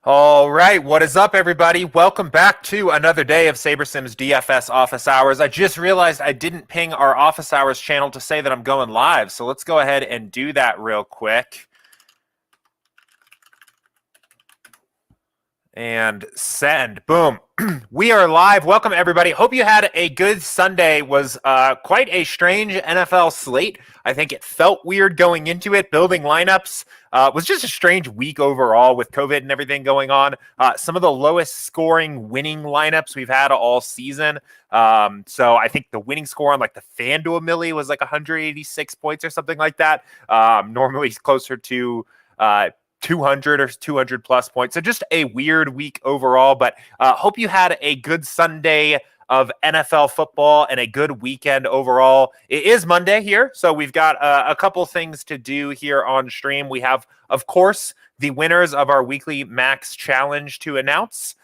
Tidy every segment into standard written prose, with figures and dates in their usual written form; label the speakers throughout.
Speaker 1: All right, what is up, everybody? Welcome back to another day of SaberSim's DFS Office Hours. I just realized I didn't ping our Office Hours channel to say that I'm going live, so let's go ahead and do that real quick. And send. Boom. We are live. Welcome, everybody. Hope you had a good Sunday. Was quite a strange NFL slate. I think it felt weird going into it. Building lineups was just a strange week overall with COVID and everything going on. Some of the lowest scoring winning lineups we've had all season. So I think the winning score on like the FanDuel Millie was like 186 points or something like that. Normally closer to 200 or 200 plus points. So just a weird week overall, but hope you had a good Sunday of NFL football and a good weekend overall. It is Monday here, so we've got a couple things to do here on stream. We have, of course, the winners of our weekly Max Challenge to announce.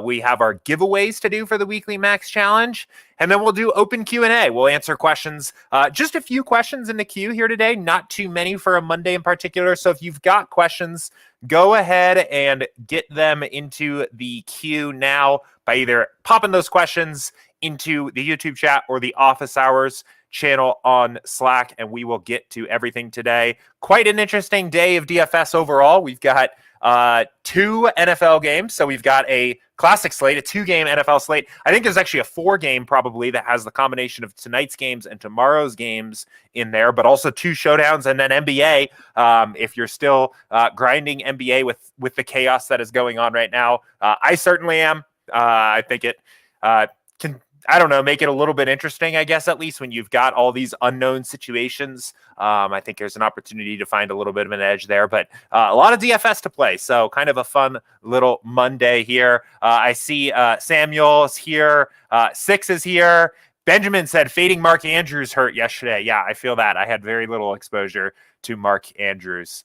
Speaker 1: We have our giveaways to do for the weekly Max Challenge, and then we'll do open Q&A. We'll answer questions. Just a few questions in the queue here today, not too many for a Monday in particular. So if you've got questions, go ahead and get them into the queue now by either popping those questions into the YouTube chat or the Office Hours channel on Slack, and we will get to everything today. Quite an interesting day of DFS overall. We've got two NFL games. So we've got a classic slate, a 2-game NFL slate. I think there's actually a 4-game probably that has the combination of tonight's games and tomorrow's games in there, but also 2 showdowns and then NBA. If you're still grinding NBA with the chaos that is going on right now, I certainly am. I think it can, I don't know, make it a little bit interesting, I guess, at least when you've got all these unknown situations. I think there's an opportunity to find a little bit of an edge there, but a lot of DFS to play. So kind of a fun little Monday here. I see Samuel is here. Six is here. Benjamin said fading Mark Andrews hurt yesterday. Yeah, I feel that. I had very little exposure to Mark Andrews.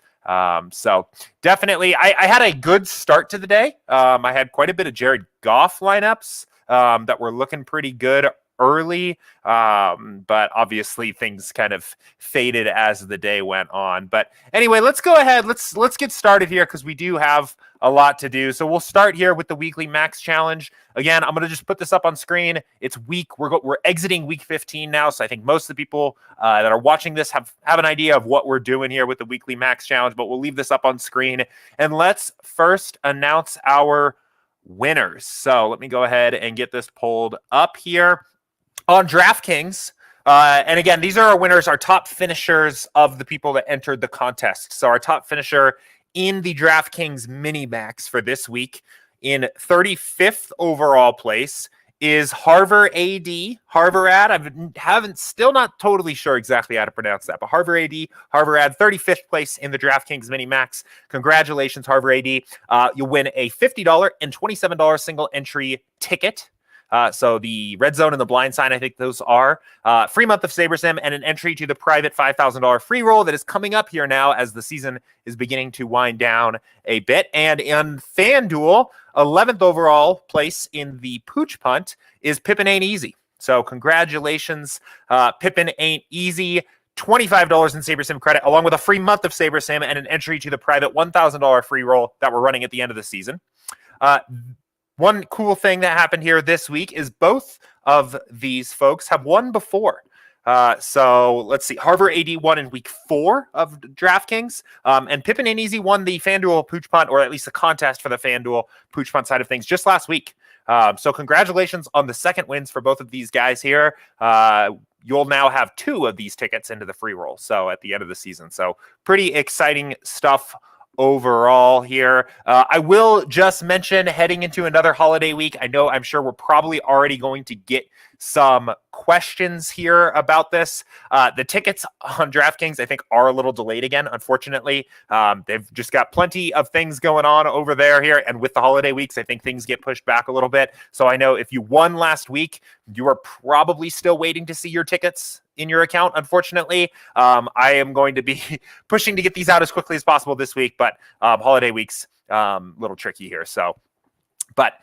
Speaker 1: So definitely, I had a good start to the day. I had quite a bit of Jared Goff lineups that were looking pretty good early, but obviously things kind of faded as the day went on. But anyway, let's go ahead. Let's get started here because we do have a lot to do. So we'll start here with the weekly Max Challenge. Again, I'm going to just put this up on screen. It's we're exiting week 15 now, so I think most of the people that are watching this have an idea of what we're doing here with the weekly Max Challenge, but we'll leave this up on screen. And let's first announce our winners. So let me go ahead and get this pulled up here on DraftKings. And again, these are our winners, our top finishers of the people that entered the contest. So our top finisher in the DraftKings mini max for this week in 35th overall place is Harvard AD. I still not totally sure exactly how to pronounce that, but Harvard AD, 35th place in the DraftKings mini max. Congratulations, Harvard AD. You'll win a $50 and $27 single entry ticket. So the red zone and the blind sign, I think those are free month of SaberSim and an entry to the private $5,000 free roll that is coming up here now as the season is beginning to wind down a bit. And in FanDuel, 11th overall place in the pooch punt is Pippin Ain't Easy. So congratulations, Pippin Ain't Easy. $25 in SaberSim credit, along with a free month of SaberSim and an entry to the private $1,000 free roll that we're running at the end of the season. One cool thing that happened here this week is both of these folks have won before. So let's see. Harvard AD won in week 4 of DraftKings, and Pippin and Easy won the FanDuel Pooch Punt, or at least the contest for the FanDuel Pooch Punt side of things just last week. So congratulations on the second wins for both of these guys here. You'll now have 2 of these tickets into the free roll. So at the end of the season. So pretty exciting stuff overall here. I will just mention heading into another holiday week. I'm sure we're probably already going to get some questions here about this. The tickets on DraftKings, I think, are a little delayed again, unfortunately. They've just got plenty of things going on over there here. And with the holiday weeks, I think things get pushed back a little bit. So I know if you won last week, you are probably still waiting to see your tickets in your account. Unfortunately, I am going to be pushing to get these out as quickly as possible this week, but holiday weeks, a little tricky here. So, but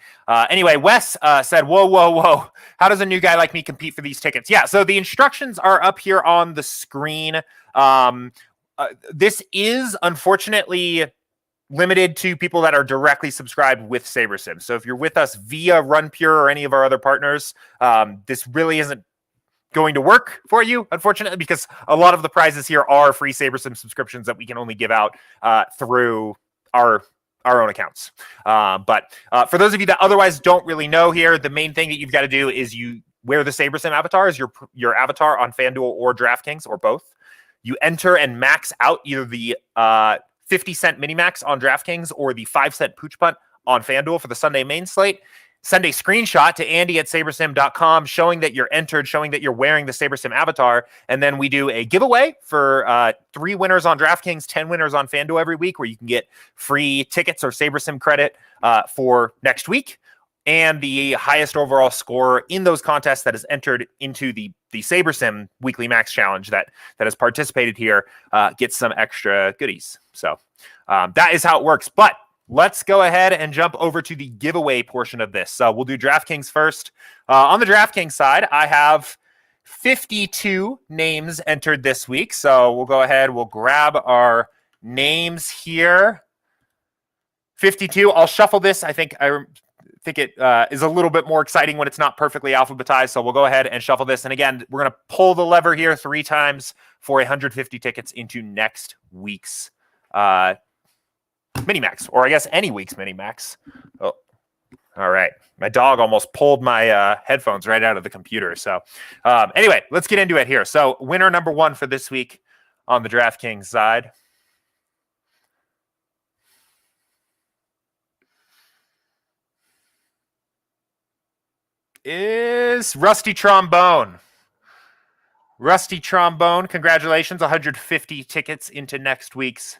Speaker 1: anyway, Wes said, whoa. How does a new guy like me compete for these tickets? Yeah, so the instructions are up here on the screen. This is unfortunately limited to people that are directly subscribed with SaberSim. So if you're with us via RunPure or any of our other partners, this really isn't going to work for you, unfortunately, because a lot of the prizes here are free SaberSim subscriptions that we can only give out through our own accounts. But for those of you that otherwise don't really know here, the main thing that you've got to do is you wear the SaberSim avatar as your avatar on FanDuel or DraftKings or both. You enter and max out either the 50-cent mini-max on DraftKings or the 5-cent pooch punt on FanDuel for the Sunday main slate. Send a screenshot to Andy@SaberSim.com showing that you're entered, showing that you're wearing the SaberSim avatar, and then we do a giveaway for 3 winners on DraftKings, 10 winners on FanDuel every week, where you can get free tickets or SaberSim credit for next week. And the highest overall score in those contests that is entered into the SaberSim Weekly Max Challenge that has participated here gets some extra goodies. So that is how it works. But let's go ahead and jump over to the giveaway portion of this. So we'll do DraftKings first. On the DraftKings side, I have 52 names entered this week. So we'll go ahead. We'll grab our names here. 52. I'll shuffle this. I think it is a little bit more exciting when it's not perfectly alphabetized. So we'll go ahead and shuffle this. And again, we're going to pull the lever here 3 times for 150 tickets into next week's Minimax, or I guess any week's Minimax. Oh, all right. My dog almost pulled my headphones right out of the computer. So anyway, let's get into it here. So winner number 1 for this week on the DraftKings side is Rusty Trombone. Rusty Trombone, congratulations. 150 tickets into next week's.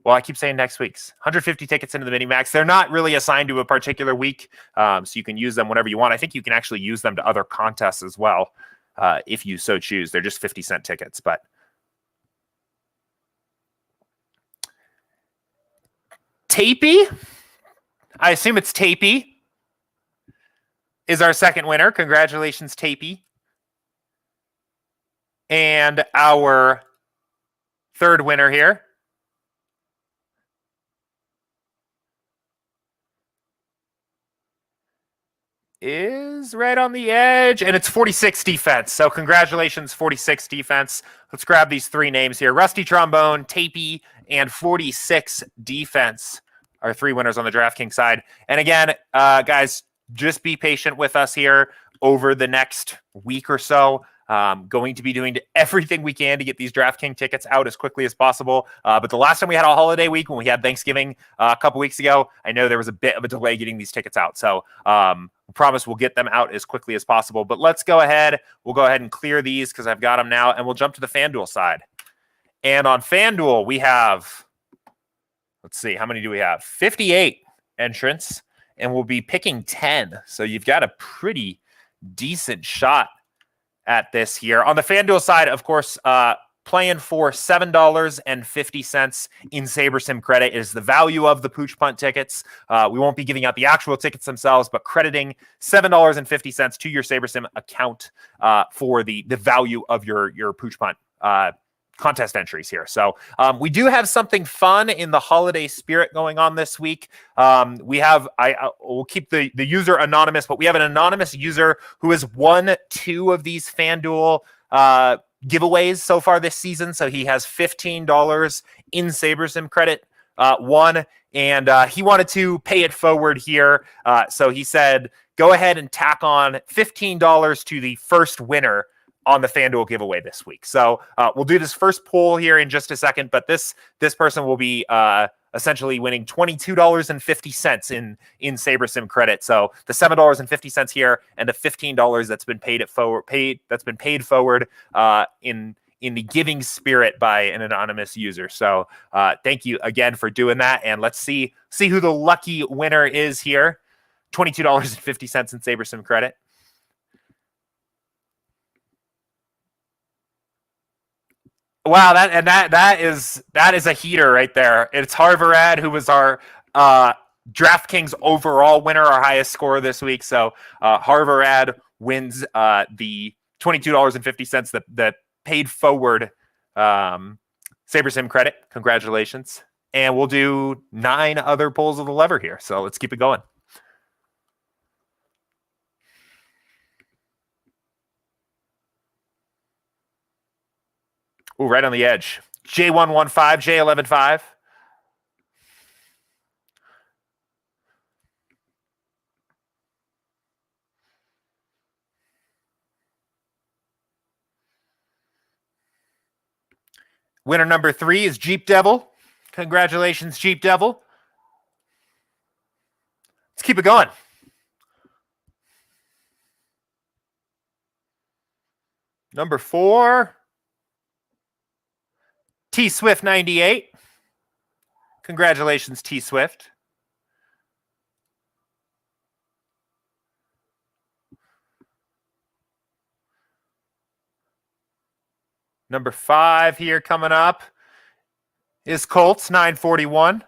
Speaker 1: Well, I keep saying next week's. 150 tickets into the Minimax. They're not really assigned to a particular week, so you can use them whenever you want. I think you can actually use them to other contests as well, if you so choose. They're just 50-cent tickets. But Tapey, I assume it's Tapey, is our second winner. Congratulations, Tapey. And our third winner here is right on the edge, and it's 46 defense. So congratulations, 46 defense. Let's grab these 3 names here. Rusty Trombone, Tapey, and 46 defense are 3 winners on the DraftKings side. And again, guys, just be patient with us here over the next week or so. Going to be doing everything we can to get these DraftKings tickets out as quickly as possible. But the last time we had a holiday week, when we had Thanksgiving a couple weeks ago, I know there was a bit of a delay getting these tickets out. So we promise we'll get them out as quickly as possible. But let's go ahead. We'll go ahead and clear these because I've got them now. And we'll jump to the FanDuel side. And on FanDuel, we have, let's see, how many do we have? 58 entrants. And we'll be picking 10. So you've got a pretty decent shot at this here. On the FanDuel side, of course, playing for $7.50 in SaberSim credit is the value of the pooch punt tickets. We won't be giving out the actual tickets themselves, but crediting $7.50 to your SaberSim account for the value of your pooch punt contest entries here. So we do have something fun in the holiday spirit going on this week. We have, we'll keep the user anonymous, but we have an anonymous user who has won 2 of these FanDuel giveaways so far this season. So he has $15 in SaberSim credit won, and he wanted to pay it forward here. So he said, go ahead and tack on $15 to the first winner on the FanDuel giveaway this week. So we'll do this first poll here in just a second, but this person will be essentially winning $22.50 in SaberSim credit. So the $7.50 here and the $15 that's been paid forward in the giving spirit by an anonymous user. So thank you again for doing that, and let's see who the lucky winner is here. $22.50 in SaberSim credit. Wow, that is a heater right there. It's Harvarad, who was our DraftKings overall winner, our highest scorer this week. So Harvarad wins the $22.50 that paid forward SaberSim credit. Congratulations. and we'll do 9 other pulls of the lever here. So let's keep it going. Ooh, right on the edge. J115, J115. Winner number 3 is Jeep Devil. Congratulations, Jeep Devil. Let's keep it going. Number 4, T Swift 98. Congratulations, T Swift. Number 5 here coming up is Colts 941.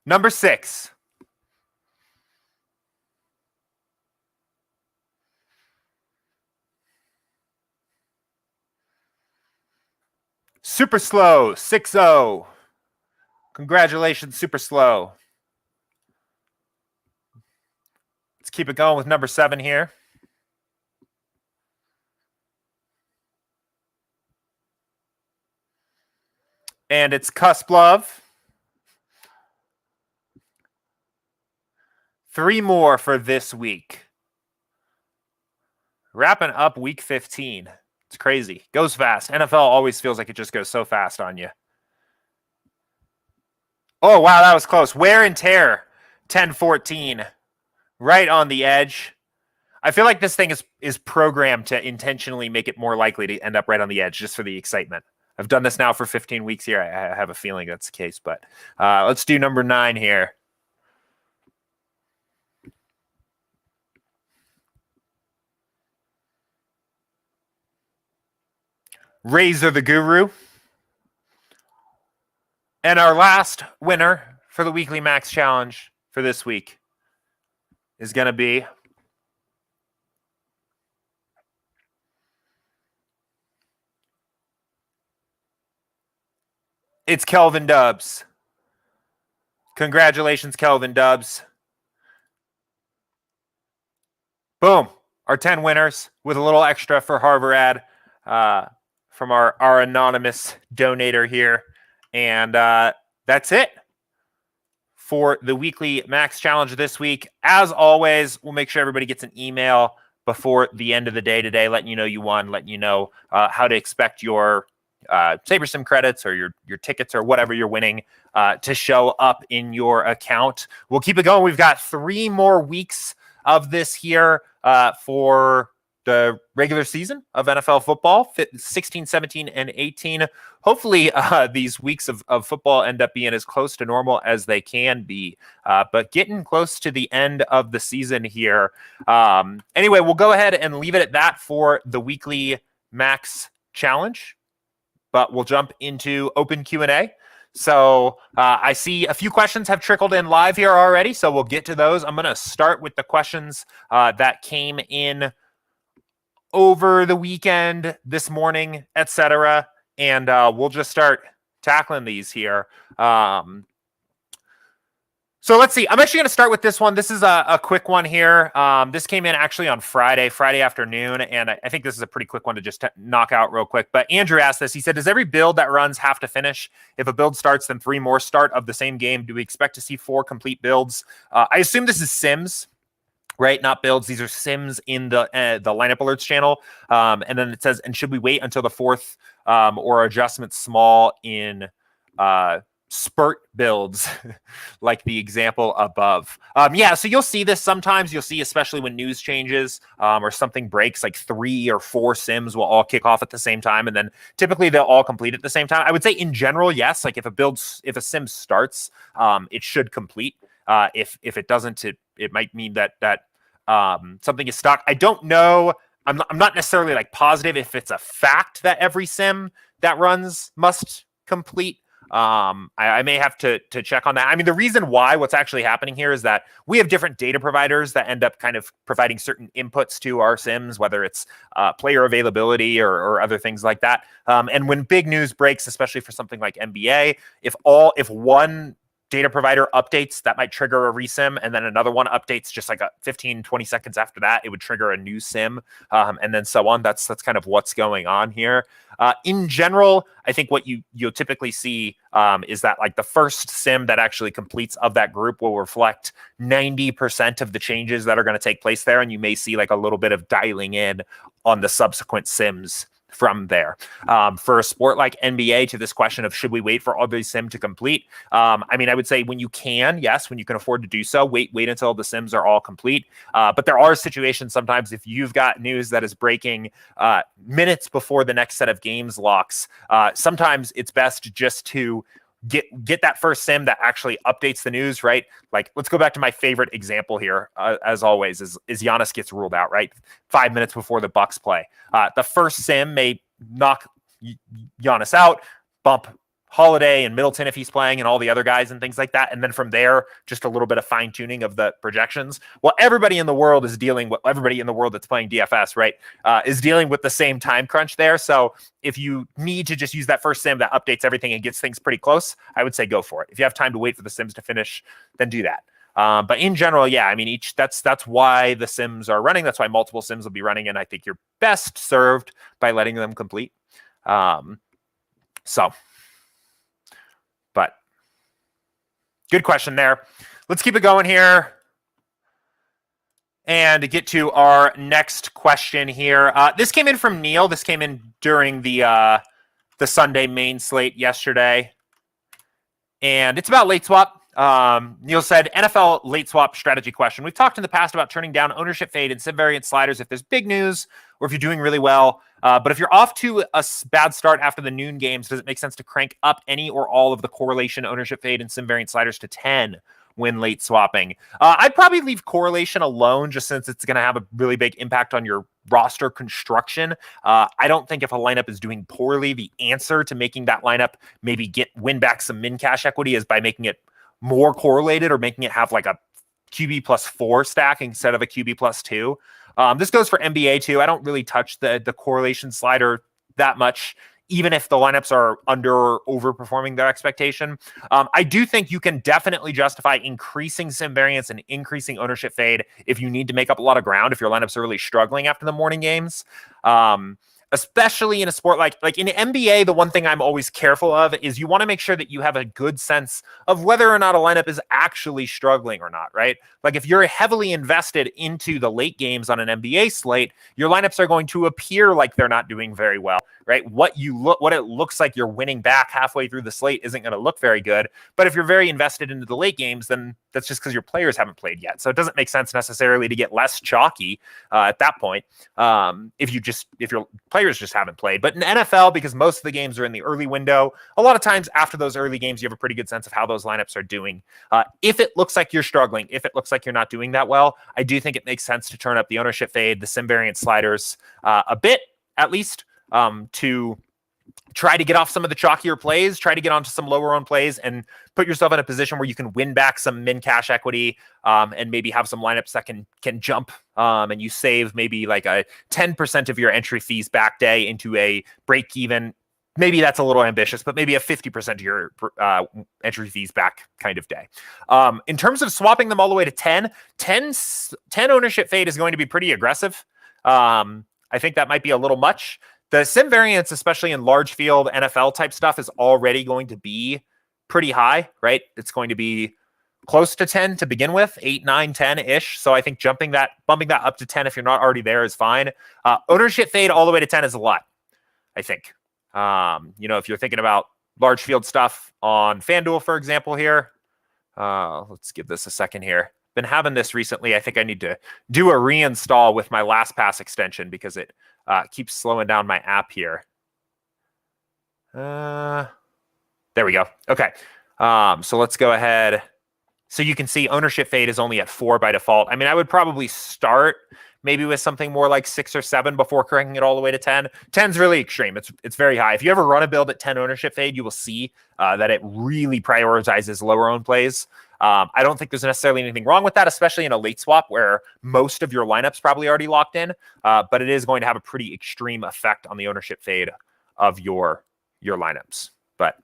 Speaker 1: Number 6. Super Slow 60. Congratulations, Super Slow. Let's keep it going with number 7 here. And it's Cusp Love. 3 more for this week. Wrapping up week 15. It's crazy. Goes fast. NFL always feels like it just goes so fast on you. Oh, wow, that was close. Wear and Tear 1014. Right on the edge. I feel like this thing is programmed to intentionally make it more likely to end up right on the edge just for the excitement. I've done this now for 15 weeks here. I have a feeling that's the case, but let's do number 9 here. Razor the Guru. And our last winner for the weekly max challenge for this week is going to be it's Kelvin Dubs. Congratulations, Kelvin Dubs. Boom. Our 10 winners with a little extra for Harvard ad from our anonymous donator here. And that's it for the weekly max challenge this week. As always, we'll make sure everybody gets an email before the end of the day today, letting you know you won, letting you know how to expect your SaberSim credits or your tickets or whatever you're winning to show up in your account. We'll keep it going. We've got 3 more weeks of this here for the regular season of NFL football, 16, 17, and 18. Hopefully, these weeks of football end up being as close to normal as they can be, but getting close to the end of the season here. Anyway, we'll go ahead and leave it at that for the weekly max challenge, but we'll jump into open Q&A. So I see a few questions have trickled in live here already, so we'll get to those. I'm going to start with the questions that came in over the weekend, this morning, etc. And we'll just start tackling these here. So let's see. I'm actually going to start with this one. This is a quick one here. This came in actually on Friday afternoon, and I think this is a pretty quick one to just knock out real quick. But Andrew asked this. He said, does every build that runs have to finish? If a build starts, then 3 more start of the same game. Do we expect to see 4 complete builds? I assume this is sims, right? Not builds. These are sims in the lineup alerts channel. And then it says, and should we wait until the 4th or adjustment small in spurt builds like the example above? Yeah, so you'll see this sometimes. You'll see, especially when news changes or something breaks, like 3 or 4 sims will all kick off at the same time, and then typically they'll all complete at the same time. I would say in general, yes, like if a sim starts, it should complete. If it doesn't, it might mean that something is stuck. I don't know. I'm not necessarily like positive if it's a fact that every sim that runs must complete. I may have to check on that. I mean, the reason why what's actually happening here is that we have different data providers that end up kind of providing certain inputs to our sims, whether it's player availability or other things like that. And when big news breaks, especially for something like NBA, if one data provider updates, that might trigger a resim, and then another one updates just like 15, 20 seconds after that, it would trigger a new sim, and then so on. That's kind of what's going on here. In general, I think what you'll typically see is that like the first sim that actually completes of that group will reflect 90% of the changes that are going to take place there, and you may see like a little bit of dialing in on the subsequent sims from there. For a sport like NBA, to this question of should we wait for all the sim to complete? I mean, I would say when you can, yes, when you can afford to do so, wait until the sims are all complete. But there are situations sometimes if you've got news that is breaking minutes before the next set of games locks, sometimes it's best just to get that first sim that actually updates the news, right? Like, let's go back to my favorite example here, as always, is Giannis gets ruled out, right? 5 minutes before the Bucks play. The first sim may knock Giannis out, bump Holiday and Middleton if he's playing, and all the other guys and things like that. And then from there, just a little bit of fine tuning of the projections. Well, everybody in the world that's playing DFS, right, is dealing with the same time crunch there. So if you need to just use that first sim that updates everything and gets things pretty close, I would say go for it. If you have time to wait for the sims to finish, then do that. But in general, yeah, I mean, that's why the sims are running. That's why multiple sims will be running. And I think you're best served by letting them complete. But good question there. Let's keep it going here and get to our next question here. This came in from Neil. This came in during the Sunday main slate yesterday. And it's about late swap. Neil said, NFL late swap strategy question. We've talked in the past about turning down ownership fade and sim variance sliders if there's big news or if you're doing really well. But if you're off to a bad start after the noon games, does it make sense to crank up any or all of the correlation, ownership fade, and sim variance sliders to 10 when late swapping? I'd probably leave correlation alone just since it's going to have a really big impact on your roster construction. I don't think if a lineup is doing poorly, the answer to making that lineup maybe win back some min cash equity is by making it more correlated or making it have like a QB +4 stack instead of a QB +2. This goes for NBA too. I don't really touch the correlation slider that much, even if the lineups are under or overperforming their expectation. I do think you can definitely justify increasing sim variance and increasing ownership fade if you need to make up a lot of ground, if your lineups are really struggling after the morning games. Especially in a sport like in NBA, the one thing I'm always careful of is you want to make sure that you have a good sense of whether or not a lineup is actually struggling or not, right? Like if you're heavily invested into the late games on an NBA slate, your lineups are going to appear like they're not doing very well, right? What it looks like you're winning back halfway through the slate isn't going to look very good. But if you're very invested into the late games, then that's just because your players haven't played yet. So it doesn't make sense necessarily to get less chalky at that point. If your players just haven't played. But in NFL, because most of the games are in the early window, a lot of times after those early games, you have a pretty good sense of how those lineups are doing. If it looks like you're struggling, if it looks like you're not doing that well, I do think it makes sense to turn up the ownership fade, the sim variance sliders a bit, at least, to try to get off some of the chalkier plays, try to get onto some lower owned plays and put yourself in a position where you can win back some min cash equity, and maybe have some lineups that can jump, and you save maybe like a 10% of your entry fees back day into a break even. Maybe that's a little ambitious, but maybe a 50% of your entry fees back kind of day. In terms of swapping them all the way to 10 ownership fade is going to be pretty aggressive. I think that might be a little much. The sim variance, especially in large field NFL type stuff, is already going to be pretty high, right? It's going to be close to 10 to begin with, 8, 9, 10-ish. So I think bumping that up to 10 if you're not already there is fine. Ownership fade all the way to 10 is a lot, I think. If you're thinking about large field stuff on FanDuel, for example, here, let's give this a second here. Been having this recently. I think I need to do a reinstall with my LastPass extension because it keeps slowing down my app here. There we go. Okay. So let's go ahead. So you can see ownership fade is only at 4 by default. I mean, I would probably start maybe with something more like 6 or 7 before cranking it all the way to 10. 10's really extreme. It's very high. If you ever run a build at 10 ownership fade, you will see that it really prioritizes lower owned plays. I don't think there's necessarily anything wrong with that, especially in a late swap where most of your lineup's probably already locked in, but it is going to have a pretty extreme effect on the ownership fade of your lineups. But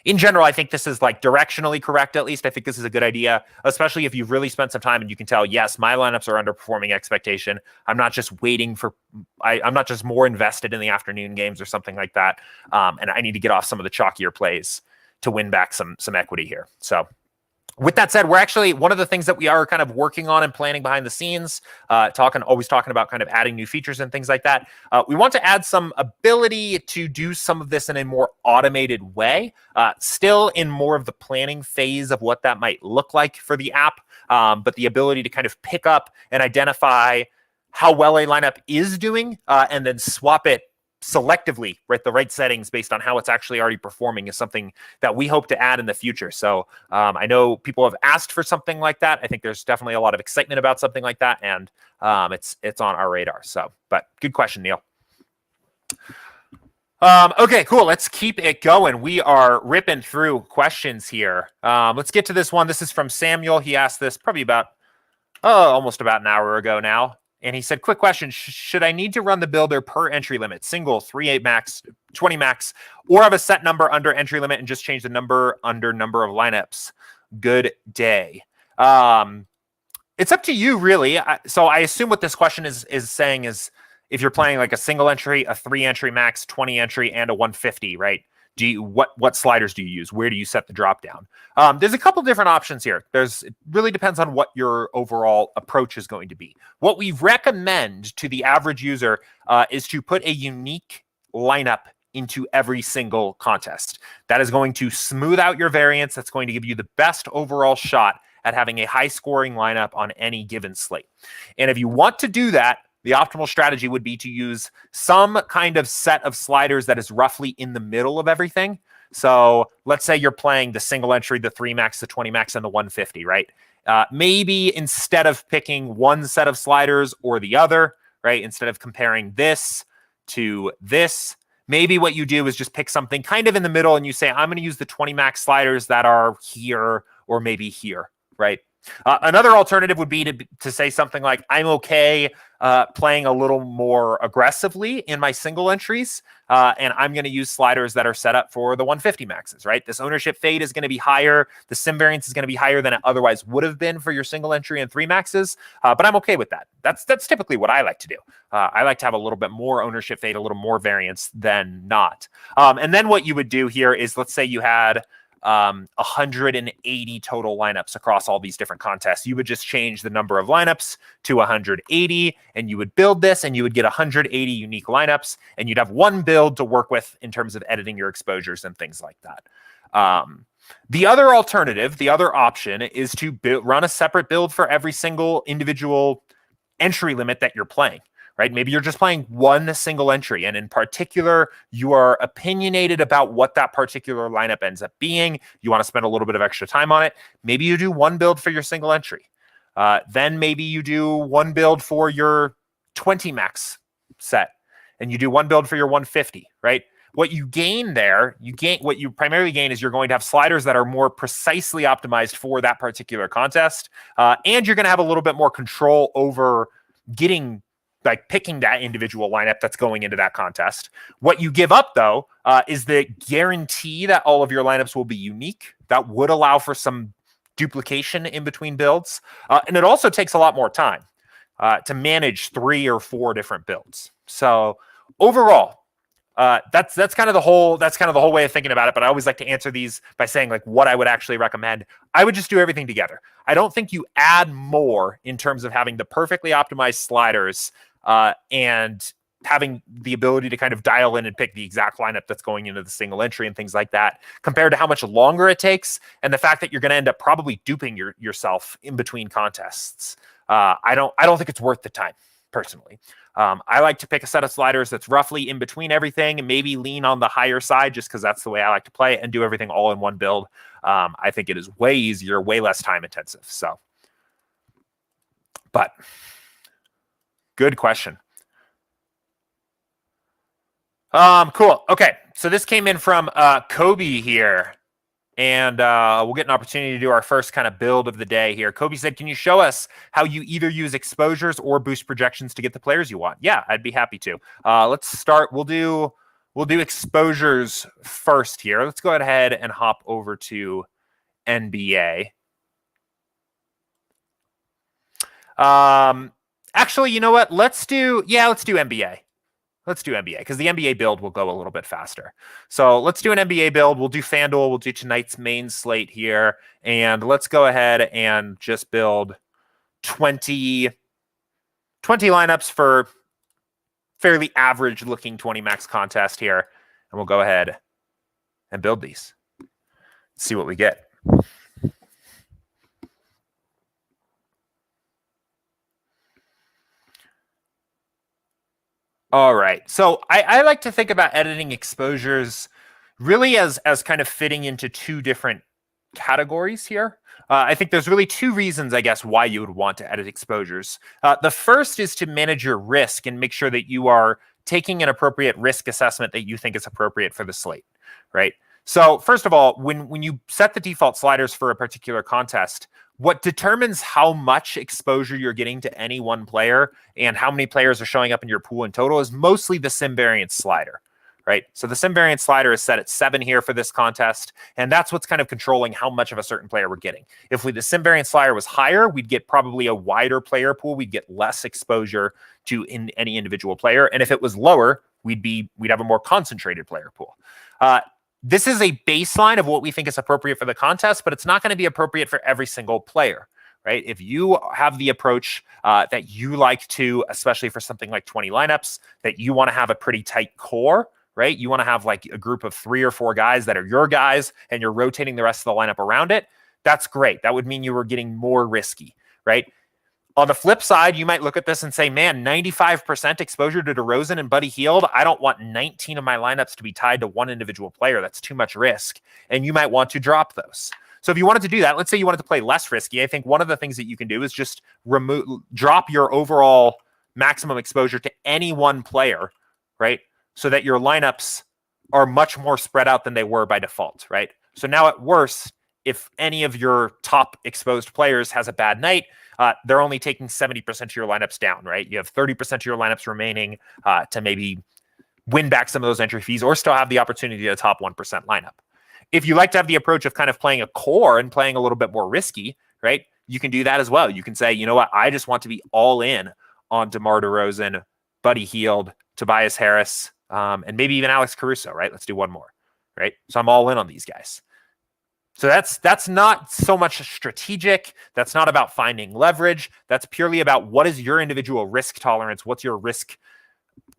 Speaker 1: in general, I think this is like directionally correct, at least. I think this is a good idea, especially if you've really spent some time and you can tell, yes, my lineups are underperforming expectation. I'm not just waiting for, I'm not just more invested in the afternoon games or something like that. And I need to get off some of the chalkier plays to win back some equity here. So with that said, we're actually, one of the things that we are kind of working on and planning behind the scenes, always talking about kind of adding new features and things like that. We want to add some ability to do some of this in a more automated way, still in more of the planning phase of what that might look like for the app, but the ability to kind of pick up and identify how well a lineup is doing and then swap it selectively, right? The right settings based on how it's actually already performing is something that we hope to add in the future. So I know people have asked for something like that. I think there's definitely a lot of excitement about something like that, and it's on our radar. So, but good question, Neil. Okay, cool. Let's keep it going. We are ripping through questions here. Let's get to this one. This is from Samuel. He asked this probably about almost about an hour ago now. And he said, quick question, should I need to run the builder per entry limit, single, 3-8 max, 20 max, or have a set number under entry limit and just change the number under number of lineups? Good day. It's up to you, really. So I assume what this question is saying is if you're playing like a single entry, a 3-entry max, 20 entry, and a 150, right? What sliders do you use? Where do you set the drop down? There's a couple different options here. It really depends on what your overall approach is going to be. What we recommend to the average user is to put a unique lineup into every single contest. That is going to smooth out your variance. That's going to give you the best overall shot at having a high scoring lineup on any given slate. And if you want to do that, the optimal strategy would be to use some kind of set of sliders that is roughly in the middle of everything. So let's say you're playing the single entry, the 3 max, the 20 max, and the 150, right? Maybe instead of picking one set of sliders or the other, right? Instead of comparing this to this, maybe what you do is just pick something kind of in the middle and you say, I'm going to use the 20 max sliders that are here or maybe here, right? Another alternative would be to say something like, I'm okay playing a little more aggressively in my single entries, and I'm going to use sliders that are set up for the 150 maxes, right? This ownership fade is going to be higher. The sim variance is going to be higher than it otherwise would have been for your single entry and 3 maxes, but I'm okay with that. That's typically what I like to do. I like to have a little bit more ownership fade, a little more variance than not. And then what you would do here is, let's say you had 180 total lineups across all these different contests. You would just change the number of lineups to 180 and you would build this and you would get 180 unique lineups and you'd have one build to work with in terms of editing your exposures and things like that. The other alternative, the other option is to run a separate build for every single individual entry limit that you're playing. Right? Maybe you're just playing one single entry, and in particular, you are opinionated about what that particular lineup ends up being. You want to spend a little bit of extra time on it. Maybe you do one build for your single entry. Then maybe you do one build for your 20 max set, and you do one build for your 150, right? What you gain there, what you primarily gain is you're going to have sliders that are more precisely optimized for that particular contest, and you're going to have a little bit more control over picking that individual lineup that's going into that contest. What you give up, though, is the guarantee that all of your lineups will be unique. That would allow for some duplication in between builds. And it also takes a lot more time to manage 3 or 4 different builds. So overall, that's kind of the whole way of thinking about it. But I always like to answer these by saying like what I would actually recommend. I would just do everything together. I don't think you add more in terms of having the perfectly optimized sliders and having the ability to kind of dial in and pick the exact lineup that's going into the single entry and things like that, compared to how much longer it takes and the fact that you're going to end up probably duping yourself in between contests. I don't think it's worth the time, personally. I like to pick a set of sliders that's roughly in between everything and maybe lean on the higher side just because that's the way I like to play it, and do everything all in one build. I think it is way easier, way less time intensive. So, but Good question. Cool. Okay, so this came in from Kobe here, and we'll get an opportunity to do our first kind of build of the day here. Kobe said, "Can you show us how you either use exposures or boost projections to get the players you want?" Yeah, I'd be happy to. Let's start. We'll do exposures first here. Let's go ahead and hop over to NBA. Actually, you know what? Let's do NBA. Let's do NBA because the NBA build will go a little bit faster. So let's do an NBA build. We'll do FanDuel. We'll do tonight's main slate here. And let's go ahead and just build 20 lineups for fairly average looking 20 max contest here. And we'll go ahead and build these. See what we get. All right. So I like to think about editing exposures really as kind of fitting into two different categories here. I think there's really two reasons, I guess, why you would want to edit exposures. The first is to manage your risk and make sure that you are taking an appropriate risk assessment that you think is appropriate for the slate, right? So first of all, when you set the default sliders for a particular contest, what determines how much exposure you're getting to any one player and how many players are showing up in your pool in total is mostly the sim variance slider, right? So the sim variance slider is set at 7 here for this contest, and that's what's kind of controlling how much of a certain player we're getting. If the sim variance slider was higher, we'd get probably a wider player pool. We'd get less exposure to any individual player. And if it was lower, we'd have a more concentrated player pool. This is a baseline of what we think is appropriate for the contest, but it's not going to be appropriate for every single player, right? If you have the approach that you like to, especially for something like 20 lineups, that you want to have a pretty tight core, right? You want to have like a group of 3 or 4 guys that are your guys and you're rotating the rest of the lineup around it. That's great. That would mean you were getting more risky, right? On the flip side, you might look at this and say, man, 95% exposure to DeRozan and Buddy Hield. I don't want 19 of my lineups to be tied to one individual player. That's too much risk. And you might want to drop those. So if you wanted to do that, let's say you wanted to play less risky, I think one of the things that you can do is just drop your overall maximum exposure to any one player, right? So that your lineups are much more spread out than they were by default, right? So now at worst, if any of your top exposed players has a bad night, they're only taking 70% of your lineups down, right? You have 30% of your lineups remaining to maybe win back some of those entry fees or still have the opportunity to top 1% lineup. If you like to have the approach of kind of playing a core and playing a little bit more risky, right? You can do that as well. You can say, you know what? I just want to be all in on DeMar DeRozan, Buddy Hield, Tobias Harris, and maybe even Alex Caruso, right? Let's do one more, right? So I'm all in on these guys. So that's not so much strategic. That's not about finding leverage. That's purely about what is your individual risk tolerance? What's your risk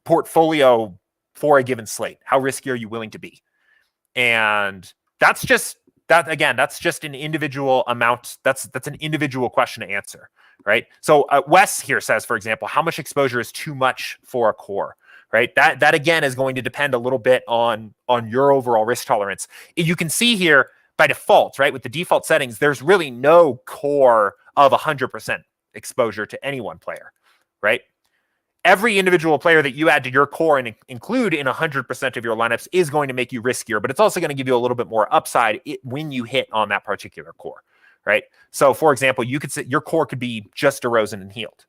Speaker 1: portfolio for a given slate? How risky are you willing to be? And that's just an individual amount. That's an individual question to answer, right? So Wes here says, for example, how much exposure is too much for a core? Right. That again is going to depend a little bit on your overall risk tolerance. You can see here, by default, right, with the default settings, there's really no core of 100% exposure to any one player, right? Every individual player that you add to your core and include in 100% of your lineups is going to make you riskier, but it's also going to give you a little bit more upside when you hit on that particular core, right? So, for example, you could say your core could be just DeRozan and Hield,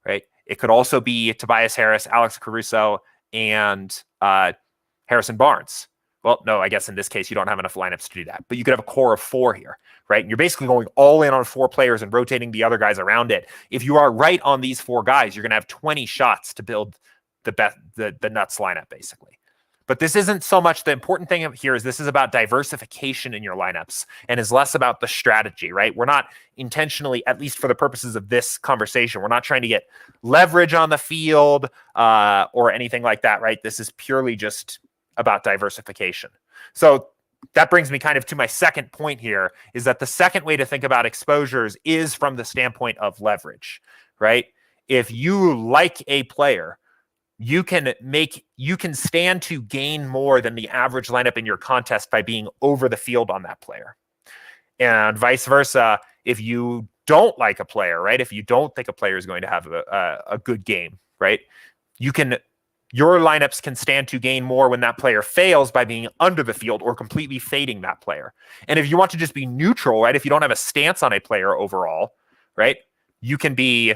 Speaker 1: right? It could also be Tobias Harris, Alex Caruso, and Harrison Barnes. Well, no, I guess in this case, you don't have enough lineups to do that. But you could have a core of 4 here, right? And you're basically going all in on 4 players and rotating the other guys around it. If you are right on these 4 guys, you're going to have 20 shots to build the nuts lineup, basically. But this isn't so much the important thing here is this is about diversification in your lineups and is less about the strategy, right? We're not intentionally, at least for the purposes of this conversation, we're not trying to get leverage on the field or anything like that, right? This is purely just about diversification. So that brings me kind of to my second point here is that the second way to think about exposures is from the standpoint of leverage, right? If you like a player, you can stand to gain more than the average lineup in your contest by being over the field on that player. And vice versa, if you don't like a player, right? If you don't think a player is going to have a good game, right? Your lineups can stand to gain more when that player fails by being under the field or completely fading that player. And if you want to just be neutral, right? If you don't have a stance on a player overall, right? You can be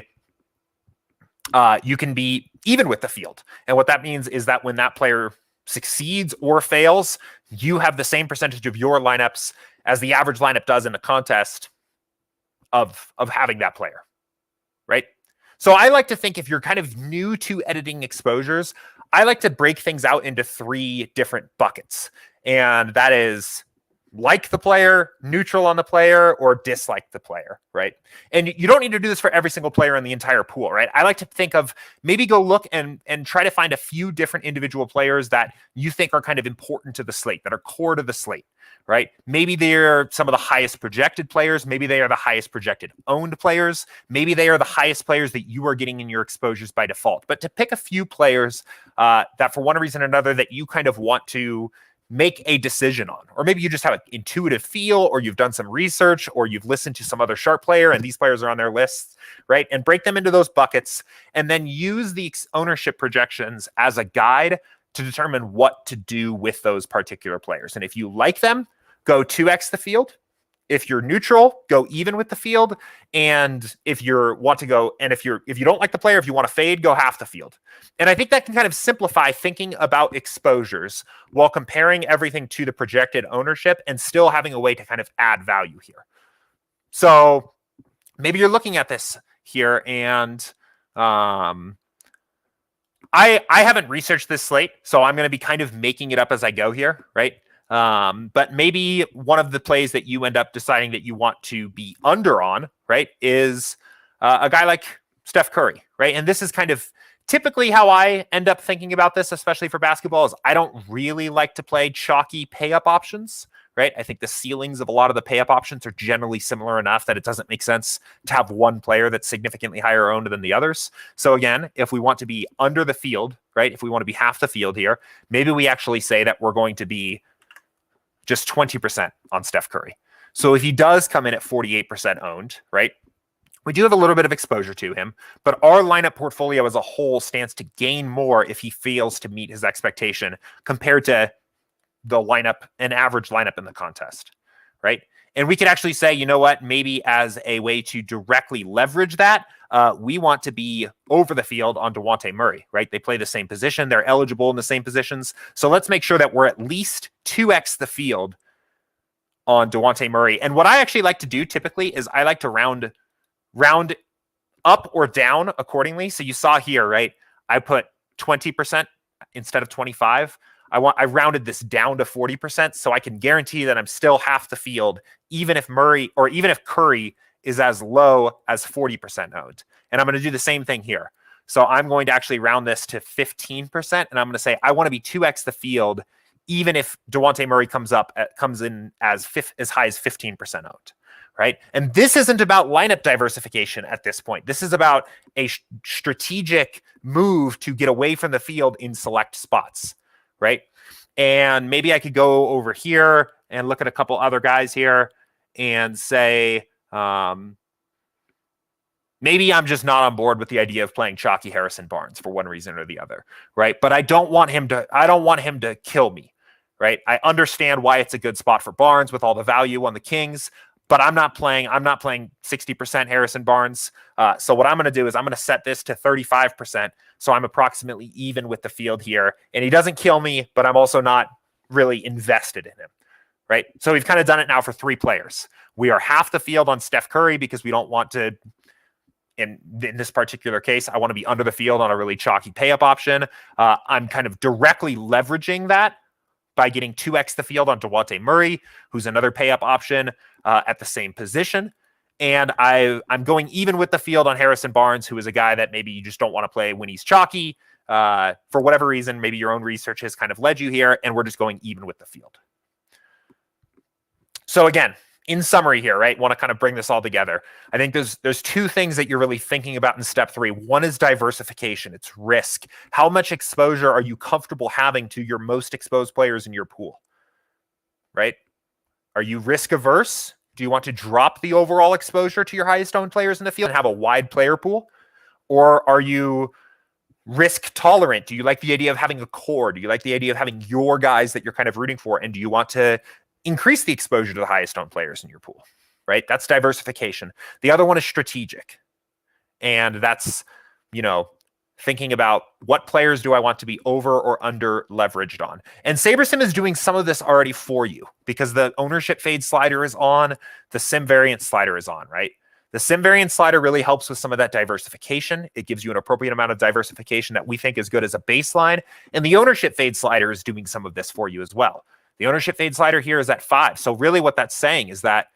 Speaker 1: even with the field. And what that means is that when that player succeeds or fails, you have the same percentage of your lineups as the average lineup does in a contest of having that player, right? So I like to think if you're kind of new to editing exposures, I like to break things out into 3 different buckets. And that is like the player, neutral on the player, or dislike the player, right? And you don't need to do this for every single player in the entire pool, right? I like to think of maybe go look and try to find a few different individual players that you think are kind of important to the slate, that are core to the slate, right? Maybe they're some of the highest projected players. Maybe they are the highest projected owned players. Maybe they are the highest players that you are getting in your exposures by default. But to pick a few players that for one reason or another that you kind of want to make a decision on, or maybe you just have an intuitive feel, or you've done some research, or you've listened to some other sharp player and these players are on their lists, right? And break them into those buckets and then use the ownership projections as a guide to determine what to do with those particular players. And if you like them, go 2x the field. If you're neutral, go even with the field. And if you don't like the player, if you want to fade, go half the field. And I think that can kind of simplify thinking about exposures while comparing everything to the projected ownership and still having a way to kind of add value here. So maybe you're looking at this here and I haven't researched this slate, so I'm going to be kind of making it up as I go here, right? But maybe one of the plays that you end up deciding that you want to be under on, right, is a guy like Steph Curry, right? And this is kind of typically how I end up thinking about this, especially for basketball, is I don't really like to play chalky pay-up options, right? I think the ceilings of a lot of the pay-up options are generally similar enough that it doesn't make sense to have one player that's significantly higher owned than the others. So again, if we want to be under the field, right, if we want to be half the field here, maybe we actually say that we're going to be just 20% on Steph Curry. So if he does come in at 48% owned, right, we do have a little bit of exposure to him, but our lineup portfolio as a whole stands to gain more if he fails to meet his expectation compared to the lineup, an average lineup in the contest, right? And we could actually say, you know what, maybe as a way to directly leverage that, we want to be over the field on DeJounte Murray, right? They play the same position. They're eligible in the same positions. So let's make sure that we're at least 2x the field on DeJounte Murray. And what I actually like to do typically is I like to round up or down accordingly. So you saw here, right? I put 20% instead of 25. I rounded this down to 40%, so I can guarantee that I'm still half the field, even if Curry is as low as 40% owned. And I'm going to do the same thing here. So I'm going to actually round this to 15%, and I'm going to say I want to be 2x the field, even if DeJounte Murray comes in as high as 15% owned, right? And this isn't about lineup diversification at this point. This is about a strategic move to get away from the field in select spots, right? And maybe I could go over here and look at a couple other guys here and say, maybe I'm just not on board with the idea of playing chalky Harrison Barnes for one reason or the other, right? But I don't want him to kill me, right? I understand why it's a good spot for Barnes with all the value on the Kings, but I'm not playing 60% Harrison Barnes. So what I'm going to do is I'm going to set this to 35%. So I'm approximately even with the field here, and he doesn't kill me, but I'm also not really invested in him, right? So we've kind of done it now for 3 players. We are half the field on Steph Curry because we don't want to, in this particular case, I want to be under the field on a really chalky pay-up option. I'm kind of directly leveraging that by getting 2x the field on DeJounte Murray, who's another pay-up option at the same position. And I'm going even with the field on Harrison Barnes, who is a guy that maybe you just don't want to play when he's chalky. For whatever reason, maybe your own research has kind of led you here, and we're just going even with the field. So again, in summary here, right, want to kind of bring this all together. I think there's 2 things that you're really thinking about in step 3. One is diversification. It's risk. How much exposure are you comfortable having to your most exposed players in your pool, right? Are you risk averse? Do you want to drop the overall exposure to your highest owned players in the field and have a wide player pool? Or are you risk tolerant? Do you like the idea of having a core? Do you like the idea of having your guys that you're kind of rooting for? And do you want to increase the exposure to the highest owned players in your pool, right? That's diversification. The other one is strategic. And that's, thinking about what players do I want to be over or under leveraged on. And SaberSim is doing some of this already for you because the ownership fade slider is on, the sim variance slider is on, right? The sim variance slider really helps with some of that diversification. It gives you an appropriate amount of diversification that we think is good as a baseline. And the ownership fade slider is doing some of this for you as well. The ownership fade slider here is at 5. So really what that's saying is that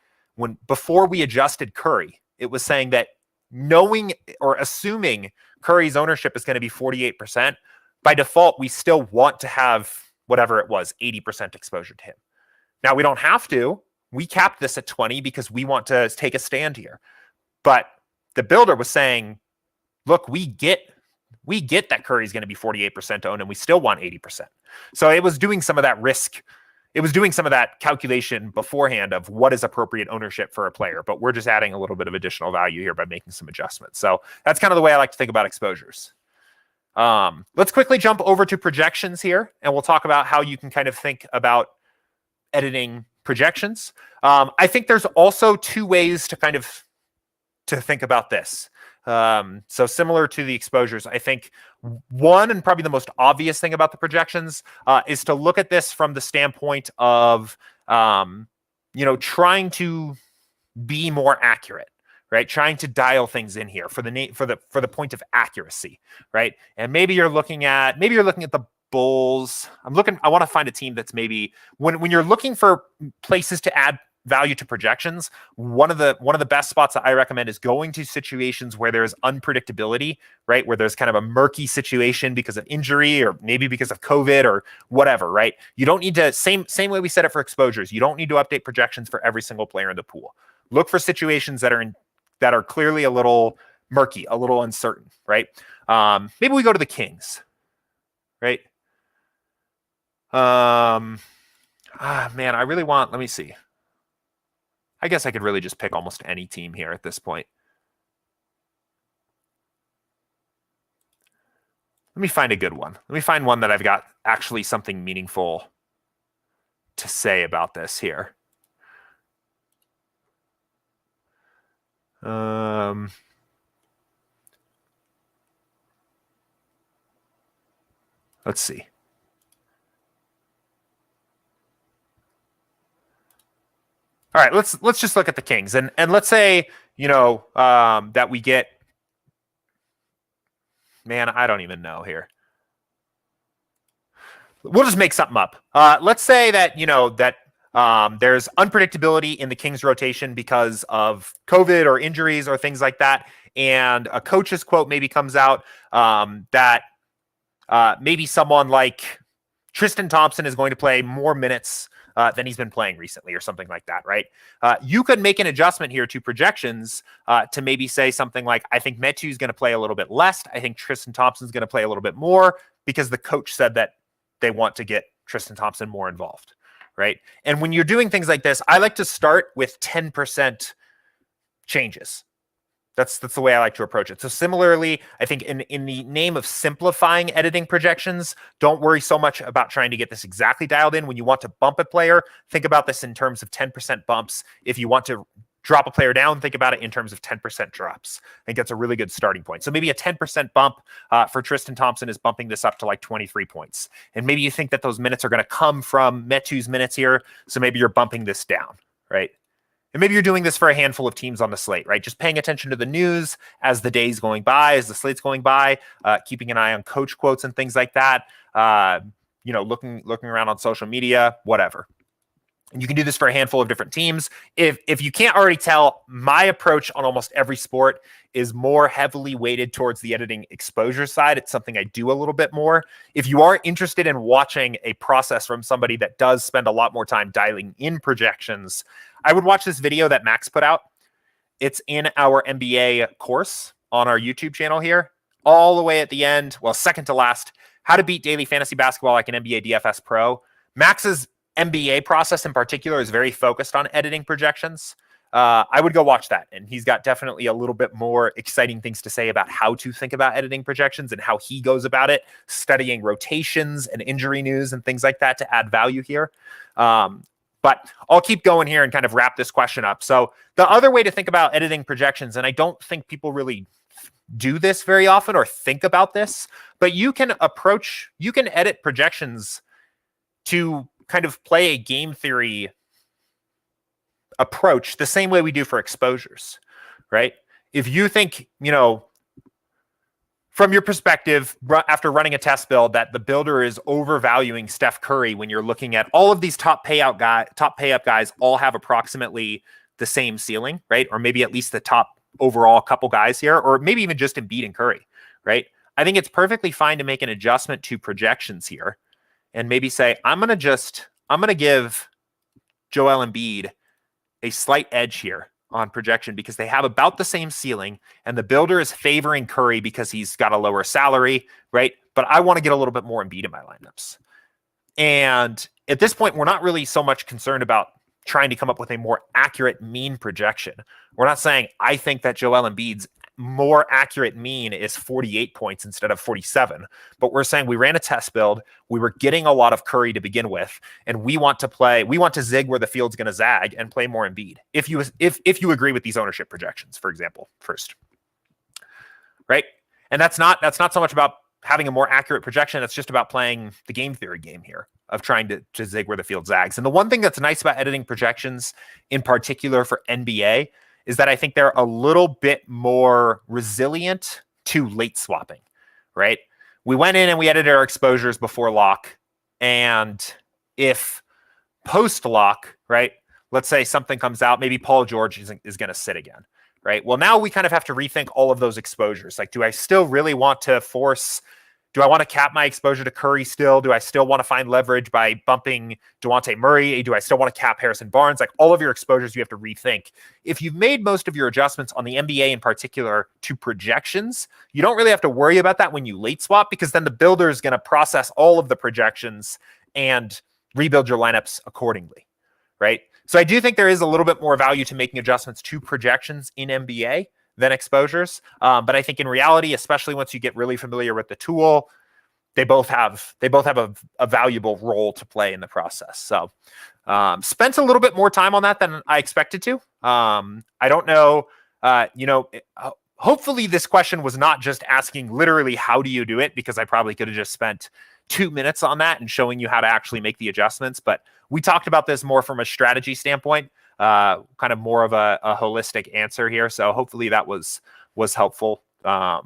Speaker 1: before we adjusted Curry, it was saying that knowing or assuming Curry's ownership is going to be 48%, by default, we still want to have whatever it was, 80% exposure to him. Now, we don't have to. We capped this at 20 because we want to take a stand here. But the builder was saying, look, we get that Curry's going to be 48% owned and we still want 80%. So it was doing some of that risk. It was doing some of that calculation beforehand of what is appropriate ownership for a player, but we're just adding a little bit of additional value here by making some adjustments. So that's kind of the way I like to think about exposures. Let's quickly jump over to projections here, and we'll talk about how you can kind of think about editing projections. I think there's also two ways to kind of think about this. So similar to the exposures, I think one and probably the most obvious thing about the projections is to look at this from the standpoint of, trying to be more accurate, right? Trying to dial things in here for the point of accuracy, right? And maybe you're looking at the Bulls. I want to find a team that's maybe when you're looking for places to add value to projections, one of the best spots that I recommend is going to situations where there's unpredictability, right? Where there's kind of a murky situation because of injury or maybe because of COVID or whatever, right? You don't need to, same way we set it for exposures, you don't need to update projections for every single player in the pool. Look for situations that are clearly a little murky, a little uncertain, right? Maybe we go to the Kings, right? Man, I really want, let me see. I guess I could really just pick almost any team here at this point. Let me find a good one. Let me find one that I've got actually something meaningful to say about this here. Let's see. All right, let's just look at the Kings, and let's say that we get, man, I don't even know here. We'll just make something up. Let's say that there's unpredictability in the Kings rotation because of COVID or injuries or things like that, and a coach's quote maybe comes out that maybe someone like Tristan Thompson is going to play more minutes than he's been playing recently or something like that, right? You could make an adjustment here to projections to maybe say something like, I think Metu is going to play a little bit less. I think Tristan Thompson is going to play a little bit more because the coach said that they want to get Tristan Thompson more involved, right? And when you're doing things like this, I like to start with 10% changes. That's the way I like to approach it. So similarly, I think in the name of simplifying editing projections, don't worry so much about trying to get this exactly dialed in. When you want to bump a player, think about this in terms of 10% bumps. If you want to drop a player down, think about it in terms of 10% drops. I think that's a really good starting point. So maybe a 10% bump for Tristan Thompson is bumping this up to like 23 points. And maybe you think that those minutes are going to come from Metu's minutes here. So maybe you're bumping this down, right? And maybe you're doing this for a handful of teams on the slate, right? Just paying attention to the news as the day's going by, as the slate's going by, keeping an eye on coach quotes and things like that. Looking around on social media, whatever. And you can do this for a handful of different teams. If you can't already tell, my approach on almost every sport is more heavily weighted towards the editing exposure side. It's something I do a little bit more. If you are interested in watching a process from somebody that does spend a lot more time dialing in projections, I would watch this video that Max put out. It's in our NBA course on our YouTube channel here, all the way at the end. Well, second to last, how to beat daily fantasy basketball like an NBA DFS pro. Max's NBA process in particular is very focused on editing projections. I would go watch that. And he's got definitely a little bit more exciting things to say about how to think about editing projections and how he goes about it, studying rotations and injury news and things like that to add value here. But I'll keep going here and kind of wrap this question up. So the other way to think about editing projections, and I don't think people really do this very often or think about this, but you can edit projections to kind of play a game theory approach the same way we do for exposures, right? If you think, from your perspective, after running a test build, that the builder is overvaluing Steph Curry when you're looking at all of these top payup guys all have approximately the same ceiling, right? Or maybe at least the top overall couple guys here, or maybe even just Embiid and Curry, right? I think it's perfectly fine to make an adjustment to projections here and maybe say, I'm going to give Joel Embiid a slight edge here on projection because they have about the same ceiling and the builder is favoring Curry because he's got a lower salary, right? But I want to get a little bit more Embiid in my lineups. And at this point, we're not really so much concerned about trying to come up with a more accurate mean projection. We're not saying, I think that Joel Embiid's more accurate mean is 48 points instead of 47. But we're saying we ran a test build. We were getting a lot of Curry to begin with, and we want to zig where the field's going to zag and play more Embiid. If you agree with these ownership projections, for example, first, right? And that's not so much about having a more accurate projection. It's just about playing the game theory game here of trying to zig where the field zags. And the one thing that's nice about editing projections, in particular for NBA, is that I think they're a little bit more resilient to late swapping, right? We went in and we edited our exposures before lock. And if post lock, right, let's say something comes out, maybe Paul George is going to sit again, right? Well, now we kind of have to rethink all of those exposures. Like, do I still really want to do I want to cap my exposure to Curry still? Do I still want to find leverage by bumping DeJounte Murray? Do I still want to cap Harrison Barnes? Like, all of your exposures you have to rethink. If you've made most of your adjustments on the NBA in particular to projections, you don't really have to worry about that when you late swap, because then the builder is going to process all of the projections and rebuild your lineups accordingly, right? So I do think there is a little bit more value to making adjustments to projections in NBA than exposures. But I think in reality, especially once you get really familiar with the tool, they both have a valuable role to play in the process. So spent a little bit more time on that than I expected to. I don't know, hopefully this question was not just asking literally, how do you do it? Because I probably could have just spent 2 minutes on that and showing you how to actually make the adjustments. But we talked about this more from a strategy standpoint. Kind of more of a holistic answer here. So hopefully that was helpful. But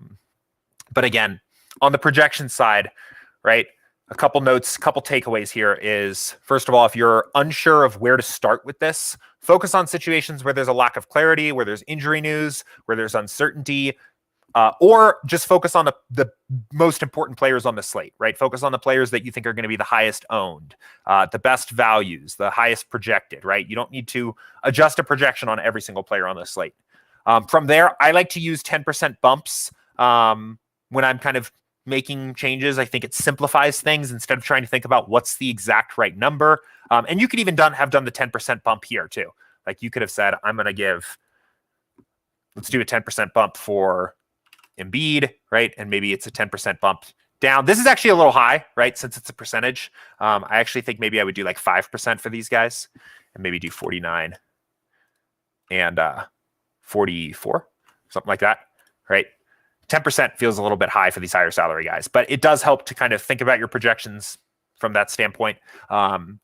Speaker 1: again, on the projection side, right, a couple notes, couple takeaways here is, first of all, if you're unsure of where to start with this, focus on situations where there's a lack of clarity, where there's injury news, where there's uncertainty, or just focus on the most important players on the slate, right? Focus on the players that you think are going to be the highest owned, the best values, the highest projected, right? You don't need to adjust a projection on every single player on the slate. From there, I like to use 10% bumps when I'm kind of making changes. I think it simplifies things instead of trying to think about what's the exact right number. And you could even have done the 10% bump here too. Like, you could have said, let's do a 10% bump for Embiid, right? And maybe it's a 10% bump down. This is actually a little high, right? Since it's a percentage. I actually think maybe I would do like 5% for these guys and maybe do 49 and 44, something like that, right? 10% feels a little bit high for these higher salary guys, but it does help to kind of think about your projections from that standpoint. And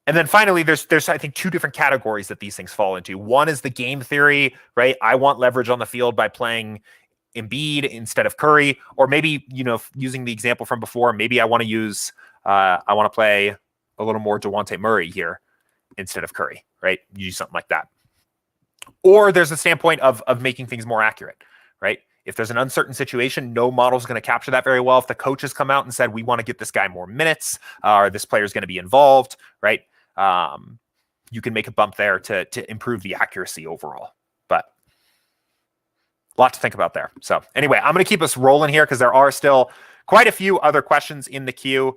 Speaker 1: then finally, there's I think two different categories that these things fall into. One is the game theory, right? I want leverage on the field by playing Embiid instead of Curry, or maybe, using the example from before, maybe I want to play a little more DeJounte Murray here instead of Curry, right? You do something like that. Or there's a standpoint of making things more accurate, right? If there's an uncertain situation, no model's going to capture that very well. If the coaches come out and said, we want to get this guy more minutes, or this player's going to be involved, right? You can make a bump there to improve the accuracy overall. But a lot to think about there. So anyway, I'm going to keep us rolling here because there are still quite a few other questions in the queue.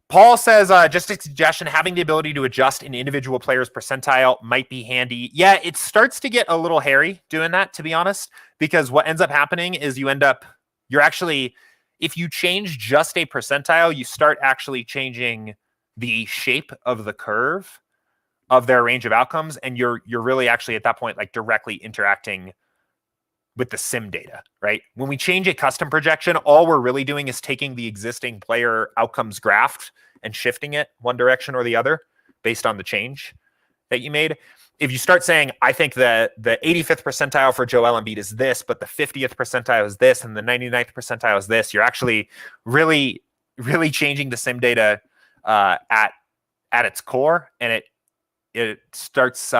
Speaker 1: Paul says, just a suggestion, having the ability to adjust an individual player's percentile might be handy. Yeah, it starts to get a little hairy doing that, to be honest, because what ends up happening is you're actually, if you change just a percentile, you start actually changing the shape of the curve of their range of outcomes, and you're really actually at that point like directly interacting with the sim data, right? When we change a custom projection, all we're really doing is taking the existing player outcomes graph and shifting it one direction or the other based on the change that you made. If you start saying, I think the 85th percentile for Joel Embiid is this, but the 50th percentile is this, and the 99th percentile is this, you're actually really, really changing the sim data at its core, and it starts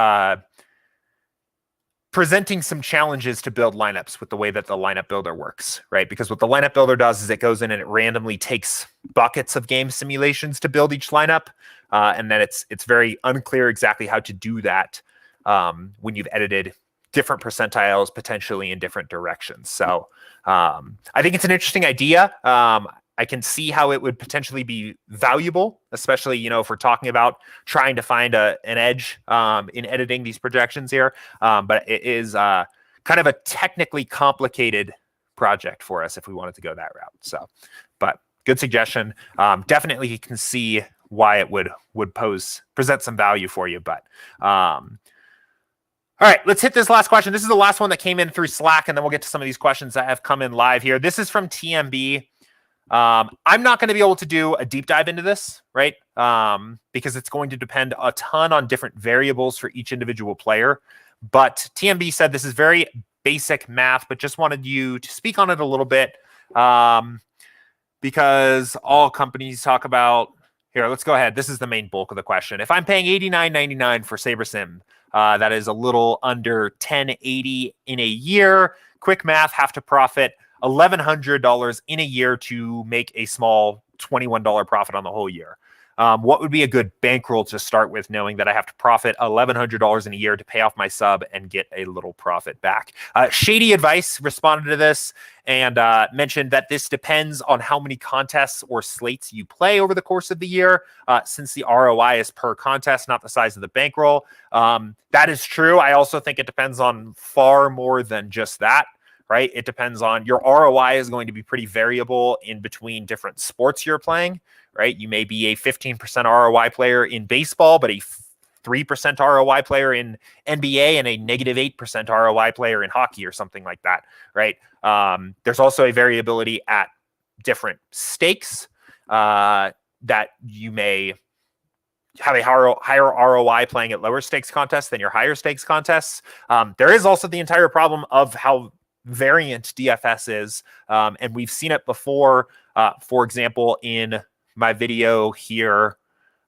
Speaker 1: presenting some challenges to build lineups with the way that the lineup builder works, right? Because what the lineup builder does is it goes in and it randomly takes buckets of game simulations to build each lineup. And then it's very unclear exactly how to do that when you've edited different percentiles potentially in different directions. So I think it's an interesting idea. I can see how it would potentially be valuable, especially, if we're talking about trying to find an edge in editing these projections here. But it is kind of a technically complicated project for us if we wanted to go that route. So, but good suggestion. Definitely you can see why it would present some value for you. But all right, let's hit this last question. This is the last one that came in through Slack, and then we'll get to some of these questions that have come in live here. This is from TMB. I'm not going to be able to do a deep dive into this, right? Because it's going to depend a ton on different variables for each individual player. But TMB said this is very basic math, but just wanted you to speak on it a little bit because all companies talk about, here, let's go ahead. This is the main bulk of the question. If I'm paying $89.99 for SaberSim, that is a little under $10.80 in a year. Quick math, have to profit $1,100 in a year to make a small $21 profit on the whole year. What would be a good bankroll to start with, knowing that I have to profit $1,100 in a year to pay off my sub and get a little profit back? Shady Advice responded to this and mentioned that this depends on how many contests or slates you play over the course of the year, since the ROI is per contest, not the size of the bankroll. That is true. I also think it depends on far more than just that. Right? It depends on your ROI is going to be pretty variable in between different sports you're playing, right? You may be a 15% ROI player in baseball, but a 3% ROI player in NBA and a negative 8% ROI player in hockey or something like that, right? There's also a variability at different stakes that you may have a higher ROI playing at lower stakes contests than your higher stakes contests. There is also the entire problem of how variant DFS is, and we've seen it before. For example, in my video here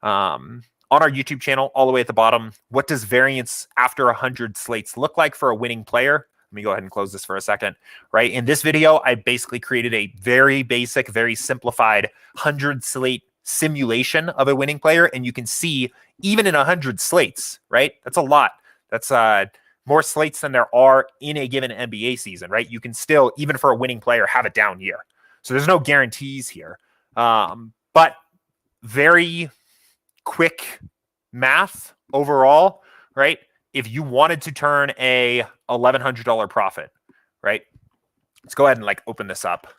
Speaker 1: on our YouTube channel, all the way at the bottom, what does variance after 100 slates look like for a winning player? Let me go ahead and close this for a second. Right, in this video, I basically created a very basic, very simplified 100 slate simulation of a winning player, and you can see even in 100 slates, right? That's a lot. That's more slates than there are in a given NBA season, right? You can still, even for a winning player, have a down year. So there's no guarantees here. But very quick math overall, right? If you wanted to turn a $1,100 profit, right? Let's go ahead and open this up.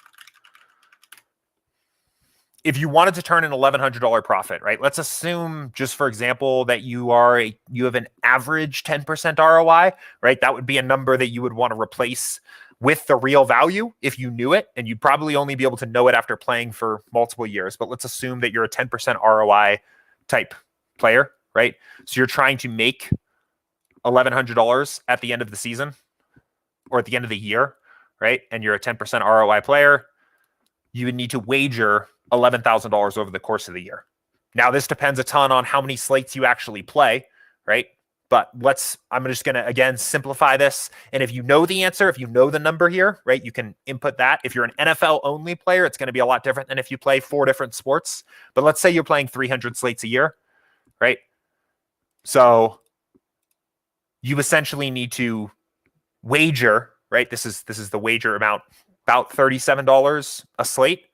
Speaker 1: If you wanted to turn an $1,100 profit, right? Let's assume, just for example, that you have an average 10% ROI, right? That would be a number that you would want to replace with the real value if you knew it, and you'd probably only be able to know it after playing for multiple years. But let's assume that you're a 10% ROI type player, right? So you're trying to make $1,100 at the end of the season or at the end of the year, right? And you're a 10% ROI player. You would need to wager $11,000 over the course of the year. Now, this depends a ton on how many slates you actually play, right? But I'm just going to, again, simplify this. And if you know the answer, if you know the number here, right, you can input that. If you're an NFL only player, it's going to be a lot different than if you play 4 different sports. But let's say you're playing 300 slates a year, right? So you essentially need to wager, right? This is the wager amount, about $37 a slate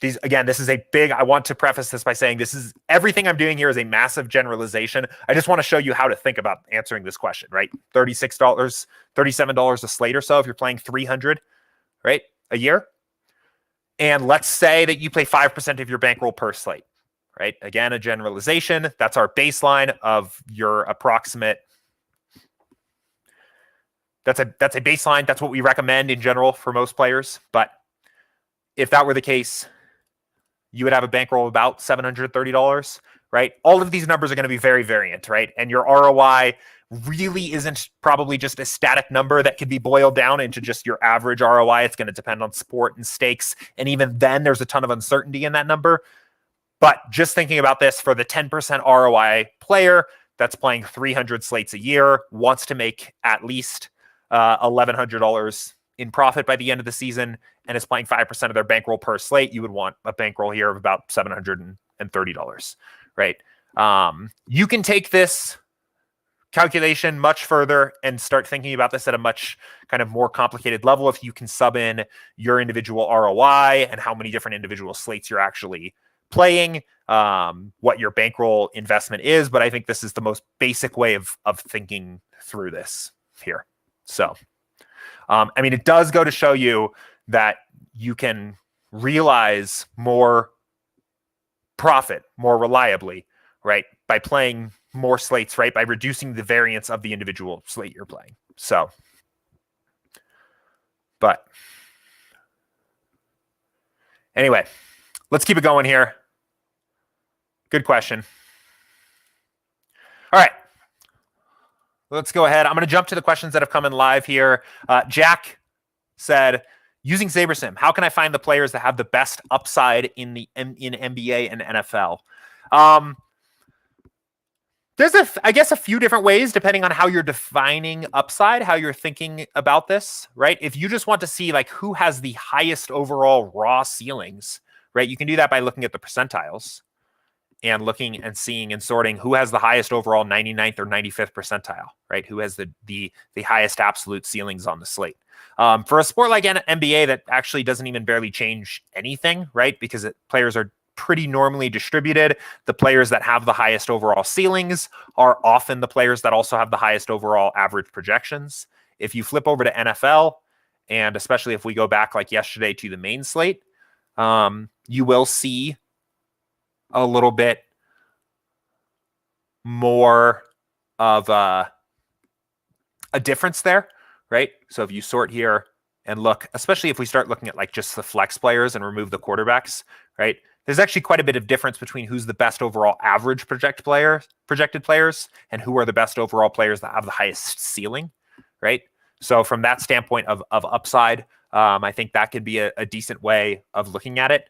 Speaker 1: This is a big, I want to preface this by saying this is everything I'm doing here is a massive generalization. I just want to show you how to think about answering this question, right? $36, $37 a slate or so if you're playing 300, right? A year. And let's say that you play 5% of your bankroll per slate, right? Again, a generalization. That's our baseline of your approximate. That's a baseline. That's what we recommend in general for most players. But if that were the case, you would have a bankroll of about $730, right? All of these numbers are going to be very variant, right? And your ROI really isn't probably just a static number that could be boiled down into just your average ROI. It's going to depend on sport and stakes. And even then, there's a ton of uncertainty in that number. But just thinking about this for the 10% ROI player that's playing 300 slates a year, wants to make at least $1,100 in profit by the end of the season, and is playing 5% of their bankroll per slate, you would want a bankroll here of about $730, right? You can take this calculation much further and start thinking about this at a much kind of more complicated level if you can sub in your individual ROI and how many different individual slates you're actually playing, what your bankroll investment is. But I think this is the most basic way of thinking through this here. So, I mean, it does go to show you that you can realize more profit more reliably, right? By playing more slates, right? By reducing the variance of the individual slate you're playing. So, but anyway, let's keep it going here. Good question. All right. Let's go ahead. I'm going to jump to the questions that have come in live here. Jack said, using SaberSim, how can I find the players that have the best upside in NBA and NFL? There's I guess a few different ways depending on how you're defining upside, how you're thinking about this, right? If you just want to see like who has the highest overall raw ceilings, right? You can do that by looking at the percentiles and looking and seeing and sorting who has the highest overall 99th or 95th percentile, right? Who has the highest absolute ceilings on the slate. For a sport like NBA that actually doesn't even barely change anything, right? Because players are pretty normally distributed. The players that have the highest overall ceilings are often the players that also have the highest overall average projections. If you flip over to NFL, and especially if we go back like yesterday to the main slate, you will see a little bit more of a difference there, right? So if you sort here and look, especially if we start looking at like just the flex players and remove the quarterbacks, right? There's actually quite a bit of difference between who's the best overall average projected players and who are the best overall players that have the highest ceiling, right? So from that standpoint of upside, I think that could be a decent way of looking at it.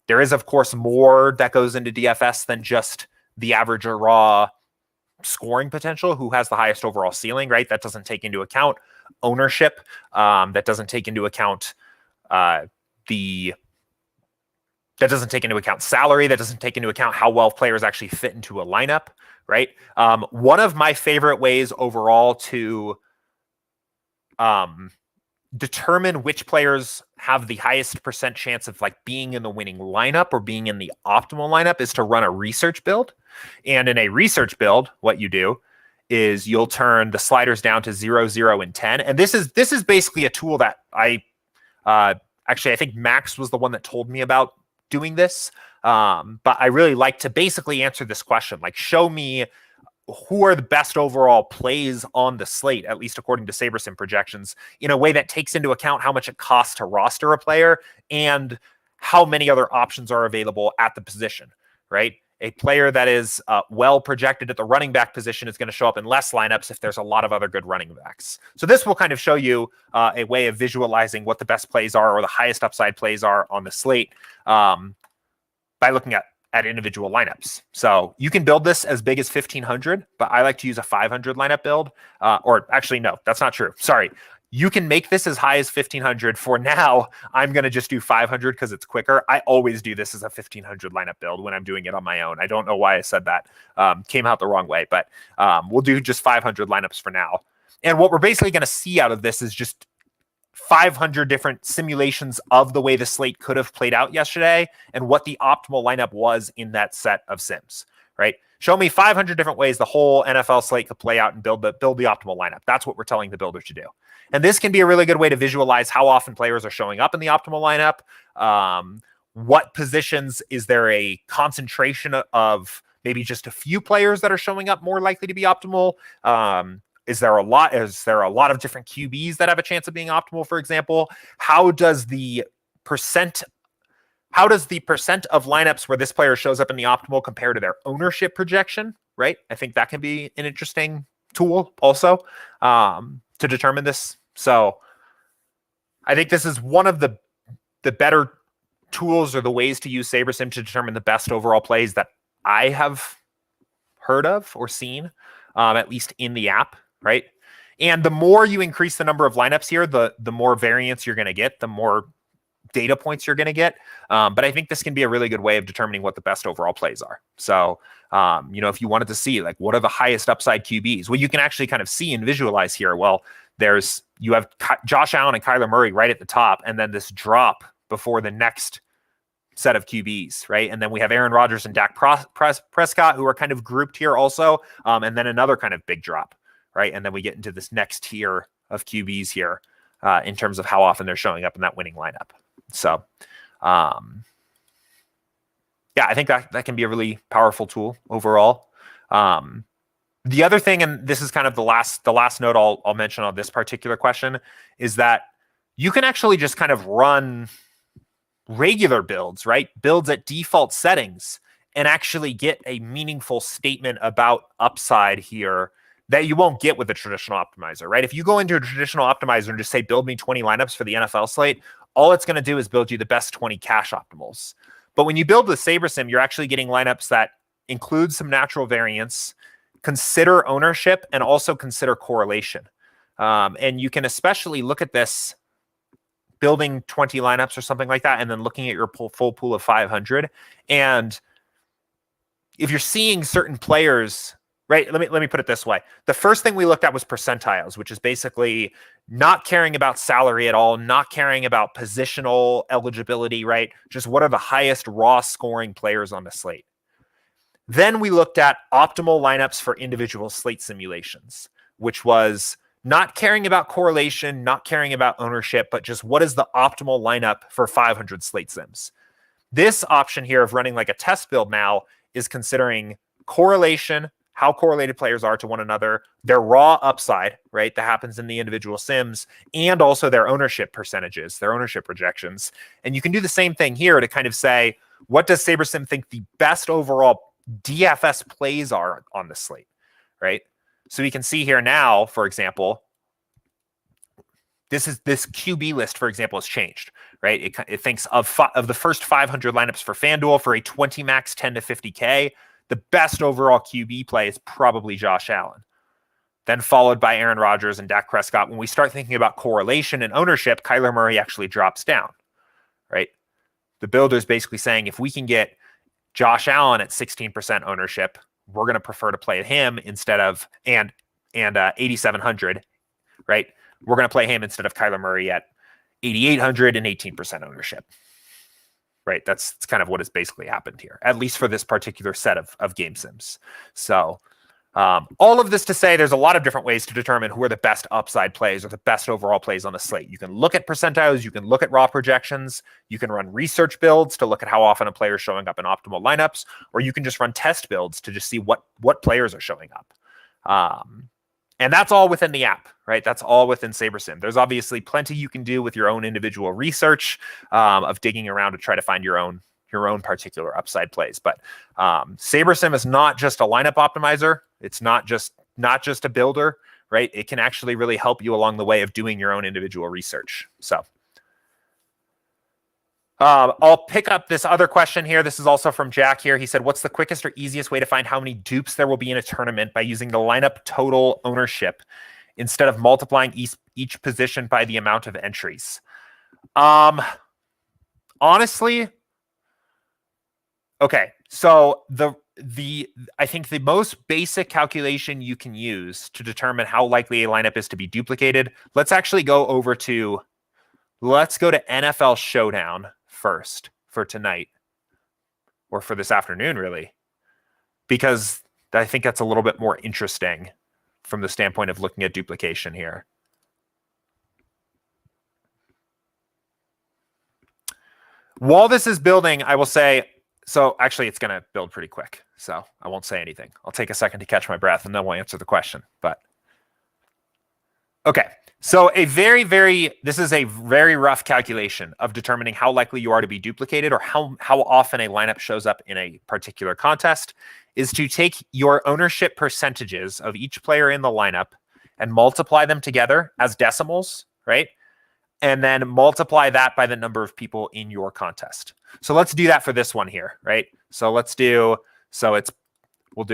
Speaker 1: There is, of course, more that goes into DFS than just the average or raw scoring potential, who has the highest overall ceiling, right? That doesn't take into account ownership. That doesn't take into account that doesn't take into account salary. That doesn't take into account how well players actually fit into a lineup, right? One of my favorite ways overall to determine which players have the highest percent chance of like being in the winning lineup or being in the optimal lineup is to run a research build. And in a research build, what you do is you'll turn the sliders down to 0, 0, and 10. And this is basically a tool that I think Max was the one that told me about doing this. But I really like to basically answer this question, like show me who are the best overall plays on the slate, at least according to SaberSim projections, in a way that takes into account how much it costs to roster a player and how many other options are available at the position, right? A player that is well projected at the running back position is going to show up in less lineups if there's a lot of other good running backs. So this will kind of show you a way of visualizing what the best plays are or the highest upside plays are on the slate by looking at individual lineups. So you can build this as big as 1,500, but I like to use a 500 lineup build. Or actually, no, that's not true. Sorry. You can make this as high as 1,500. For now, I'm going to just do 500 because it's quicker. I always do this as a 1,500 lineup build when I'm doing it on my own. I don't know why I said that. Came out the wrong way, but we'll do just 500 lineups for now. And what we're basically going to see out of this is just 500 different simulations of the way the slate could have played out yesterday and what the optimal lineup was in that set of sims, right? Show me 500 different ways the whole NFL slate could play out and build the optimal lineup. That's what we're telling the builder to do. And this can be a really good way to visualize how often players are showing up in the optimal lineup. What positions is there a concentration of maybe just a few players that are showing up more likely to be optimal? Is there a lot of different QBs that have a chance of being optimal, for example? How does the percent of lineups where this player shows up in the optimal compare to their ownership projection, right? I think that can be an interesting tool also to determine this. So I think this is one of the better tools or the ways to use SaberSim to determine the best overall plays that I have heard of or seen, at least in the app, right? And the more you increase the number of lineups here, the more variance you're going to get, the more data points you're going to get. But I think this can be a really good way of determining what the best overall plays are. So, if you wanted to see like what are the highest upside QBs, well, you can actually kind of see and visualize here. Well, you have Josh Allen and Kyler Murray right at the top, and then this drop before the next set of QBs, right? And then we have Aaron Rodgers and Dak Prescott, who are kind of grouped here also, and then another kind of big drop, right? And then we get into this next tier of QBs here in terms of how often they're showing up in that winning lineup. So, I think that can be a really powerful tool overall. The other thing, and this is kind of the last note I'll mention on this particular question, is that you can actually just kind of run regular builds, right? Builds at default settings and actually get a meaningful statement about upside here that you won't get with a traditional optimizer, right? If you go into a traditional optimizer and just say, build me 20 lineups for the NFL slate, all it's going to do is build you the best 20 cash optimals. But when you build with SaberSim, you're actually getting lineups that include some natural variance, consider ownership, and also consider correlation. And you can especially look at this building 20 lineups or something like that, and then looking at your full pool of 500. And if you're seeing certain players, right? Let me put it this way. The first thing we looked at was percentiles, which is basically not caring about salary at all, not caring about positional eligibility, right? Just what are the highest raw scoring players on the slate. Then we looked at optimal lineups for individual slate simulations, which was not caring about correlation, not caring about ownership, but just what is the optimal lineup for 500 slate sims. This option here of running like a test build now is considering correlation, how correlated players are to one another, their raw upside, right, that happens in the individual sims, and also their ownership percentages, their ownership projections. And you can do the same thing here to kind of say, what does SaberSim think the best overall DFS plays are on the slate, right? So we can see here now, for example, this QB list, for example, has changed, right? It thinks of the first 500 lineups for FanDuel for a 20 max 10 to 50K. The best overall QB play is probably Josh Allen, then followed by Aaron Rodgers and Dak Prescott. When we start thinking about correlation and ownership, Kyler Murray actually drops down, right? The builder's basically saying if we can get Josh Allen at 16% ownership, we're going to prefer to play him instead of and 8,700, right? We're going to play him instead of Kyler Murray at 8,800 and 18% ownership, right? That's kind of what has basically happened here, at least for this particular set of game sims. So all of this to say, there's a lot of different ways to determine who are the best upside plays or the best overall plays on the slate. You can look at percentiles, you can look at raw projections, you can run research builds to look at how often a player is showing up in optimal lineups, or you can just run test builds to just see what players are showing up. And that's all within the app, right? That's all within SaberSim. There's obviously plenty you can do with your own individual research of digging around to try to find your own particular upside plays. But SaberSim is not just a lineup optimizer. It's not just a builder, right? It can actually really help you along the way of doing your own individual research. So I'll pick up this other question here. This is also from Jack here. He said, what's the quickest or easiest way to find how many dupes there will be in a tournament by using the lineup total ownership instead of multiplying each position by the amount of entries? Honestly, okay. So I think the most basic calculation you can use to determine how likely a lineup is to be duplicated. Let's actually go over to let's go to NFL Showdown first for tonight, or for this afternoon, really, because I think that's a little bit more interesting from the standpoint of looking at duplication here. While this is building, I will say, so actually it's going to build pretty quick, so I won't say anything. I'll take a second to catch my breath and then we'll answer the question. But okay, so this is a very rough calculation of determining how likely you are to be duplicated, or how often a lineup shows up in a particular contest, is to take your ownership percentages of each player in the lineup and multiply them together as decimals, right? And then multiply that by the number of people in your contest. So let's do that for this one here, right? So we'll do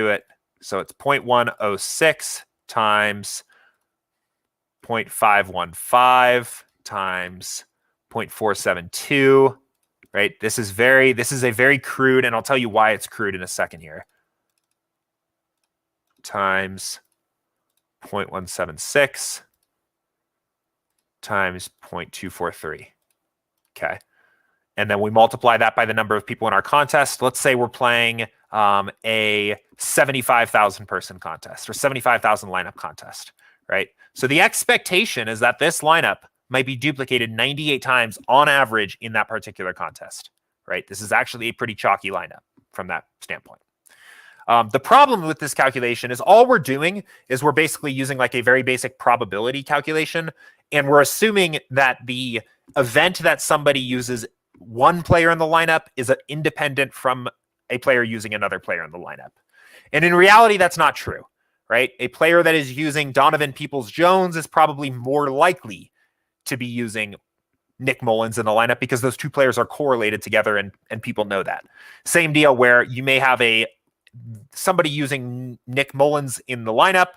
Speaker 1: it. So it's 0.106 times 0.515 times 0.472, right? This is a very crude, and I'll tell you why it's crude in a second here. Times 0.176 times 0.243. Okay. And then we multiply that by the number of people in our contest. Let's say we're playing a 75,000 person contest, or 75,000 lineup contest, right? So the expectation is that this lineup might be duplicated 98 times on average in that particular contest, right? This is actually a pretty chalky lineup from that standpoint. The problem with this calculation is all we're doing is we're basically using like a very basic probability calculation, and we're assuming that the event that somebody uses one player in the lineup is independent from a player using another player in the lineup. And in reality, that's not true, right? A player that is using Donovan Peoples-Jones is probably more likely to be using Nick Mullins in the lineup because those two players are correlated together, and people know that. Same deal where you may have somebody using Nick Mullins in the lineup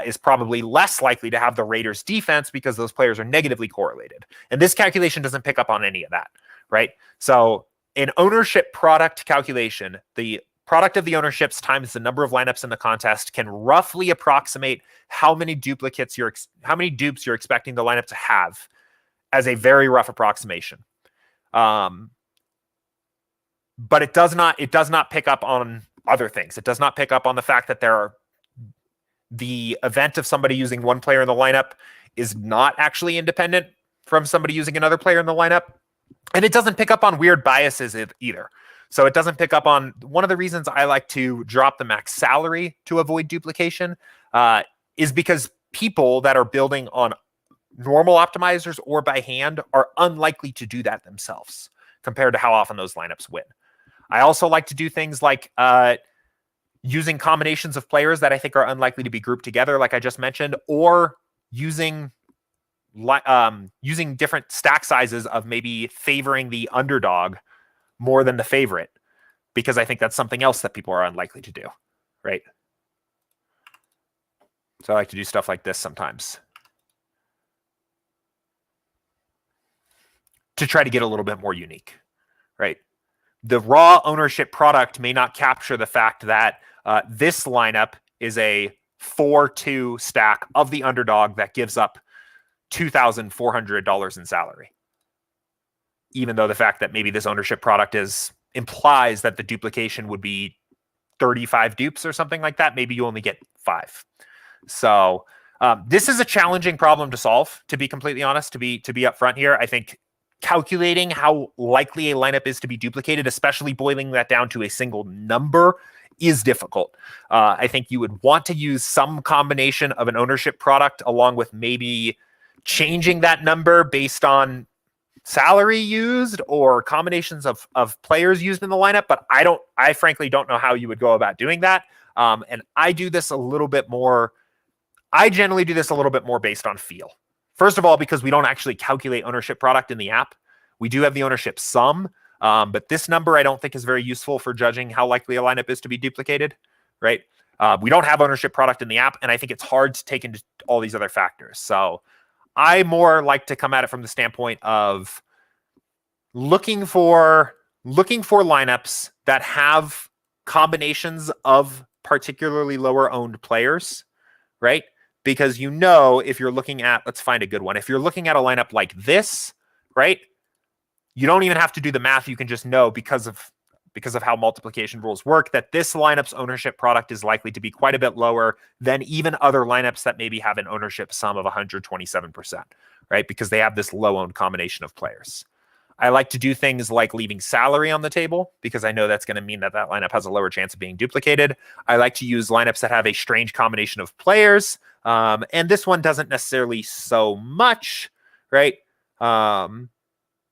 Speaker 1: is probably less likely to have the Raiders defense because those players are negatively correlated. And this calculation doesn't pick up on any of that, right? So in ownership product calculation, the product of the ownerships times the number of lineups in the contest can roughly approximate how many dupes you're expecting the lineup to have, as a very rough approximation. But it does not pick up on other things. It does not pick up on the fact that the event of somebody using one player in the lineup is not actually independent from somebody using another player in the lineup. And it doesn't pick up on weird biases either. So it doesn't pick up on one of the reasons I like to drop the max salary to avoid duplication is because people that are building on normal optimizers or by hand are unlikely to do that themselves compared to how often those lineups win. I also like to do things like using combinations of players that I think are unlikely to be grouped together, like I just mentioned, or using different stack sizes of maybe favoring the underdog more than the favorite, because I think that's something else that people are unlikely to do, right? So I like to do stuff like this sometimes to try to get a little bit more unique, right? The raw ownership product may not capture the fact that this lineup is a 4-2 stack of the underdog that gives up $2,400 in salary. Even though the fact that maybe this ownership product implies that the duplication would be 35 dupes or something like that, maybe you only get 5. So this is a challenging problem to solve, to be completely honest, to be upfront here. I think calculating how likely a lineup is to be duplicated, especially boiling that down to a single number, is difficult. I think you would want to use some combination of an ownership product along with maybe changing that number based on salary used or combinations of players used in the lineup. But I frankly don't know how you would go about doing that. And I do this a little bit more. I generally do this a little bit more based on feel. First of all, because we don't actually calculate ownership product in the app. We do have the ownership sum, but this number I don't think is very useful for judging how likely a lineup is to be duplicated, right? We don't have ownership product in the app, and I think it's hard to take into all these other factors. So I more like to come at it from the standpoint of looking for lineups that have combinations of particularly lower owned players, right? Because if you're looking at, let's find a good one. If you're looking at a lineup like this, right? You don't even have to do the math. You can just know because of how multiplication rules work that this lineup's ownership product is likely to be quite a bit lower than even other lineups that maybe have an ownership sum of 127%, right? Because they have this low-owned combination of players. I like to do things like leaving salary on the table because I know that's going to mean that lineup has a lower chance of being duplicated. I like to use lineups that have a strange combination of players. And this one doesn't necessarily so much, right?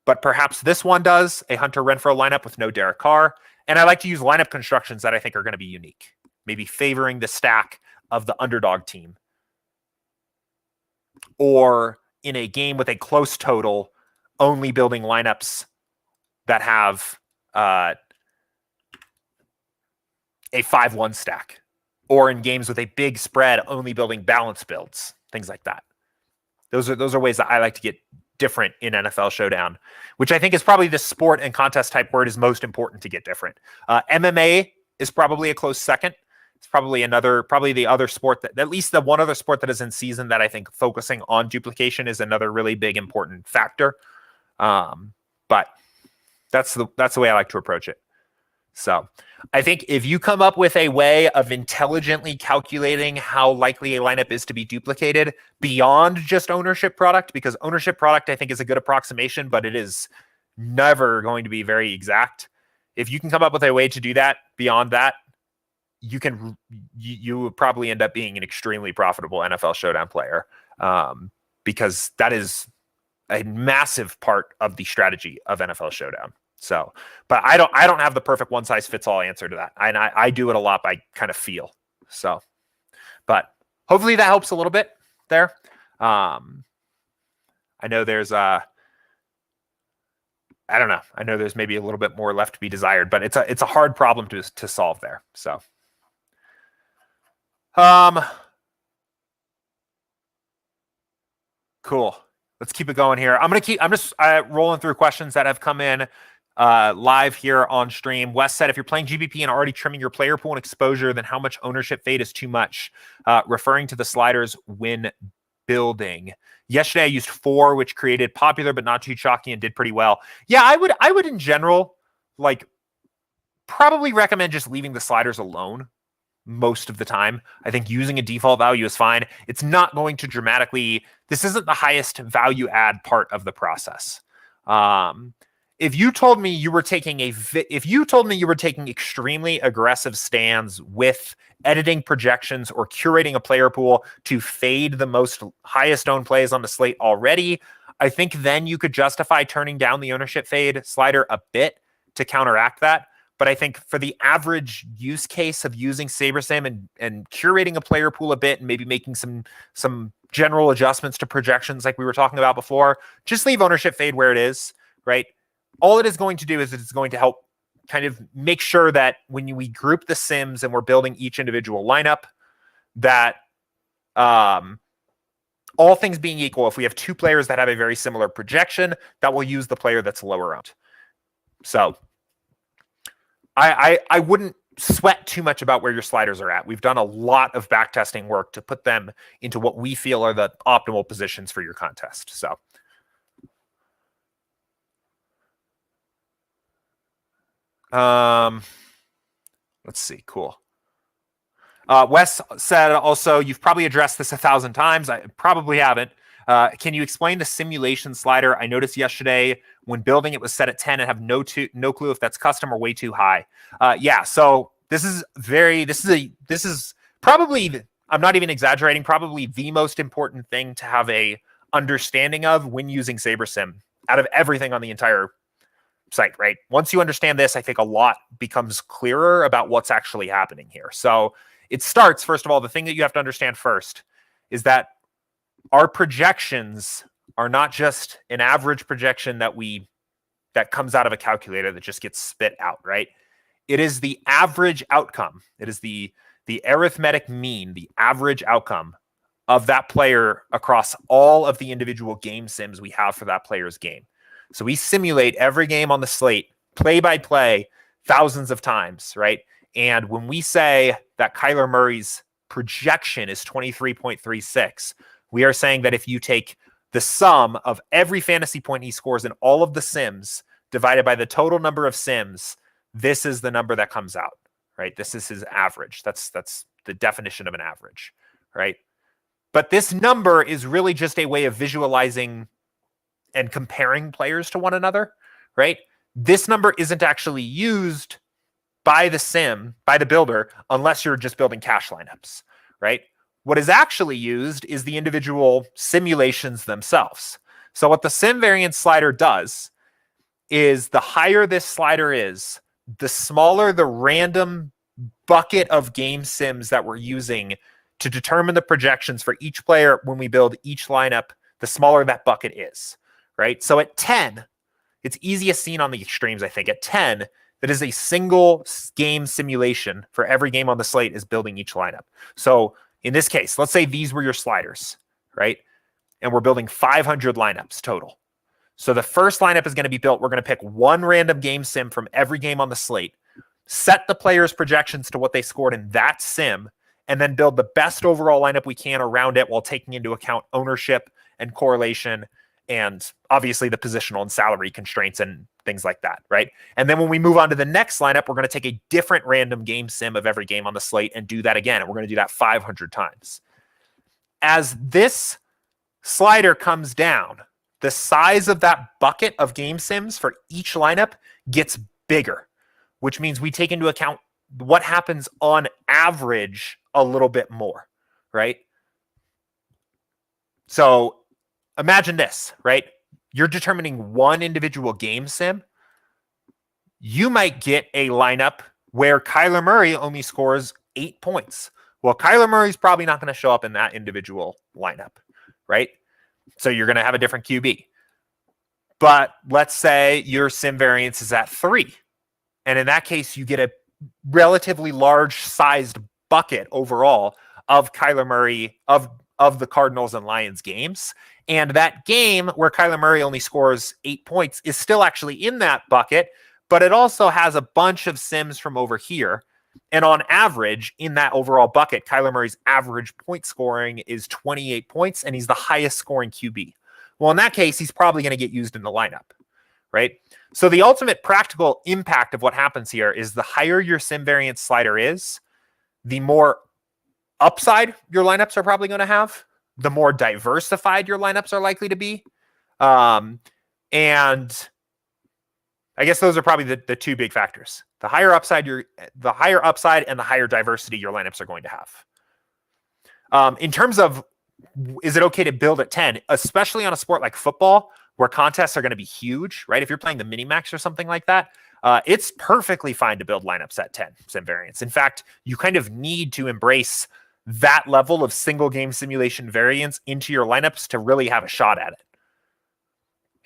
Speaker 1: But perhaps this one does, a Hunter Renfrow lineup with no Derek Carr. And I like to use lineup constructions that I think are going to be unique, maybe favoring the stack of the underdog team. Or in a game with a close total, only building lineups that have a 5-1 stack. Or in games with a big spread, only building balanced builds, things like that. Those are ways that I like to get different in NFL Showdown, which I think is probably the sport and contest type where it is most important to get different. MMA is probably a close second. It's probably the other sport that, at least the one other sport that is in season that I think focusing on duplication is another really big important factor. But that's the way I like to approach it. So I think if you come up with a way of intelligently calculating how likely a lineup is to be duplicated beyond just ownership product, because ownership product I think is a good approximation, but it is never going to be very exact. If you can come up with a way to do that beyond that, you would probably end up being an extremely profitable NFL Showdown player, because that is a massive part of the strategy of NFL Showdown. So, but I don't have the perfect one size fits all answer to that. And I do it a lot by kind of feel. So, but hopefully that helps a little bit there. I know there's I don't know. I know there's maybe a little bit more left to be desired, but it's a hard problem to solve there. So, cool. Let's keep it going here. I'm just rolling through questions that have come in live here on stream. Wes said, if you're playing GBP and already trimming your player pool and exposure, then how much ownership fade is too much? Referring to the sliders when building. Yesterday I used 4, which created popular but not too chalky and did pretty well. Yeah, I would in general probably recommend just leaving the sliders alone most of the time. I think using a default value is fine. It's not going to dramatically, this isn't the highest value add part of the process. If you told me you were taking extremely aggressive stands with editing projections or curating a player pool to fade the most highest owned plays on the slate already, I think then you could justify turning down the ownership fade slider a bit to counteract that. But I think for the average use case of using SaberSim and curating a player pool a bit and maybe making some general adjustments to projections like we were talking about before, just leave ownership fade where it is, right? All it is going to do is it's going to help kind of make sure that when we group the sims and we're building each individual lineup, that all things being equal, if we have 2 players that have a very similar projection, that will use the player that's lower owned. So I wouldn't sweat too much about where your sliders are at. We've done a lot of backtesting work to put them into what we feel are the optimal positions for your contest. So let's see. Cool. Wes said also, you've probably addressed this 1,000 times. I probably haven't. Can you explain the simulation slider? I noticed yesterday when building it was set at 10 and have no clue if that's custom or way too high. Yeah. So this is probably, I'm not even exaggerating, probably the most important thing to have a understanding of when using SaberSim out of everything on the entire site, right? Once you understand this, I think a lot becomes clearer about what's actually happening here. So it starts, first of all, the thing that you have to understand first is that our projections are not just an average projection that comes out of a calculator that just gets spit out, right? It is the average outcome. It is the arithmetic mean, the average outcome of that player across all of the individual game sims we have for that player's game. So we simulate every game on the slate, play by play, thousands of times, right? And when we say that Kyler Murray's projection is 23.36, we are saying that if you take the sum of every fantasy point he scores in all of the sims divided by the total number of sims, this is the number that comes out, right? This is his average. That's the definition of an average, right? But this number is really just a way of visualizing and comparing players to one another, right? This number isn't actually used by the sim, by the builder, unless you're just building cash lineups, right? What is actually used is the individual simulations themselves. So what the sim variance slider does is the higher this slider is, the smaller the random bucket of game sims that we're using to determine the projections for each player when we build each lineup, the smaller that bucket is, right? So at 10, it's easiest seen on the extremes, I think. At 10, that is a single game simulation for every game on the slate is building each lineup. So in this case, let's say these were your sliders, right? And we're building 500 lineups total. So the first lineup is going to be built. We're going to pick one random game sim from every game on the slate, set the players' projections to what they scored in that sim, and then build the best overall lineup we can around it while taking into account ownership and correlation and obviously the positional and salary constraints and things like that, right? And then when we move on to the next lineup, we're going to take a different random game sim of every game on the slate and do that again. And we're going to do that 500 times. As this slider comes down, the size of that bucket of game sims for each lineup gets bigger, which means we take into account what happens on average a little bit more, right? So imagine this, right? You're determining one individual game sim. You might get a lineup where Kyler Murray only scores 8 points. Well, Kyler Murray's probably not going to show up in that individual lineup, right? So you're going to have a different QB. But let's say your sim variance is at 3. And in that case, you get a relatively large sized bucket overall of Kyler Murray, of the Cardinals and Lions games. And that game where Kyler Murray only scores 8 points is still actually in that bucket, but it also has a bunch of sims from over here. And on average, in that overall bucket, Kyler Murray's average point scoring is 28 points, and he's the highest scoring QB. Well, in that case, he's probably going to get used in the lineup, right? So the ultimate practical impact of what happens here is the higher your sim variance slider is, the more upside your lineups are probably going to have, the more diversified your lineups are likely to be. And I guess those are probably the two big factors. The higher upside and the higher diversity your lineups are going to have. In terms of, is it okay to build at 10, especially on a sport like football, where contests are going to be huge, right? If you're playing the mini-max or something like that, it's perfectly fine to build lineups at 10 sim variance. In fact, you kind of need to embrace that level of single game simulation variance into your lineups to really have a shot at it.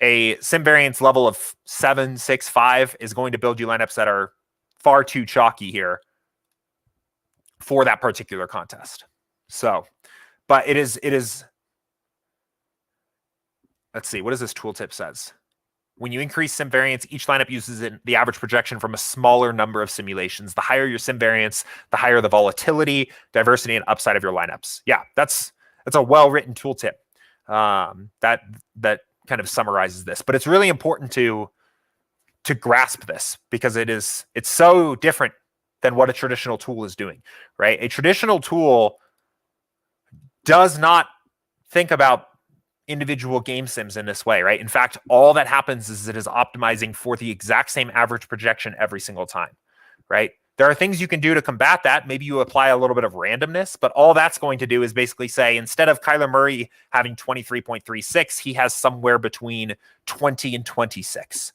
Speaker 1: A sim variance level of 7, 6, 5 is going to build you lineups that are far too chalky here for that particular contest. So, but it is, let's see, what does this tooltip says? When you increase sim variance, each lineup uses the average projection from a smaller number of simulations. The higher your sim variance, the higher the volatility, diversity, and upside of your lineups. Yeah, that's a well-written tooltip that kind of summarizes this. But it's really important to grasp this because it's so different than what a traditional tool is doing, right? A traditional tool does not think about individual game sims in this way, right? In fact, all that happens is it is optimizing for the exact same average projection every single time, right? There are things you can do to combat that. Maybe you apply a little bit of randomness, but all that's going to do is basically say, instead of Kyler Murray having 23.36, he has somewhere between 20 and 26,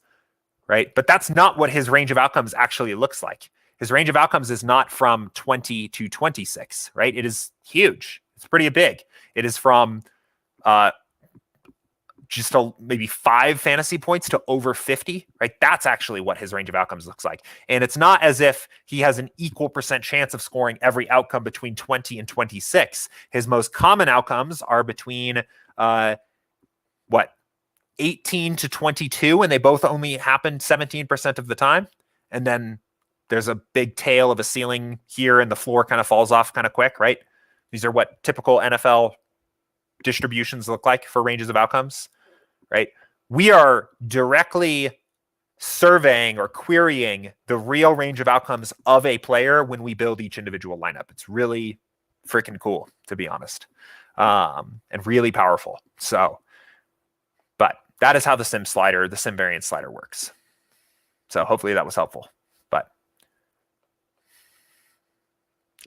Speaker 1: right? But that's not what his range of outcomes actually looks like. His range of outcomes is not from 20 to 26, right? It is huge. It's pretty big. It is from just maybe 5 fantasy points to over 50, right? That's actually what his range of outcomes looks like. And it's not as if he has an equal % chance of scoring every outcome between 20 and 26. His most common outcomes are between 18 to 22, and they both only happen 17% of the time. And then there's a big tail of a ceiling here, and the floor kind of falls off kind of quick, right? These are what typical NFL distributions look like for ranges of outcomes, right? We are directly surveying or querying the real range of outcomes of a player when we build each individual lineup. It's really freaking cool, to be honest, and really powerful. So, but that is how the sim variance slider works. So hopefully that was helpful. But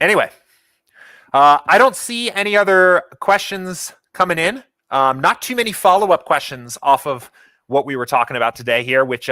Speaker 1: anyway, I don't see any other questions coming in. Not too many follow-up questions off of what we were talking about today here, which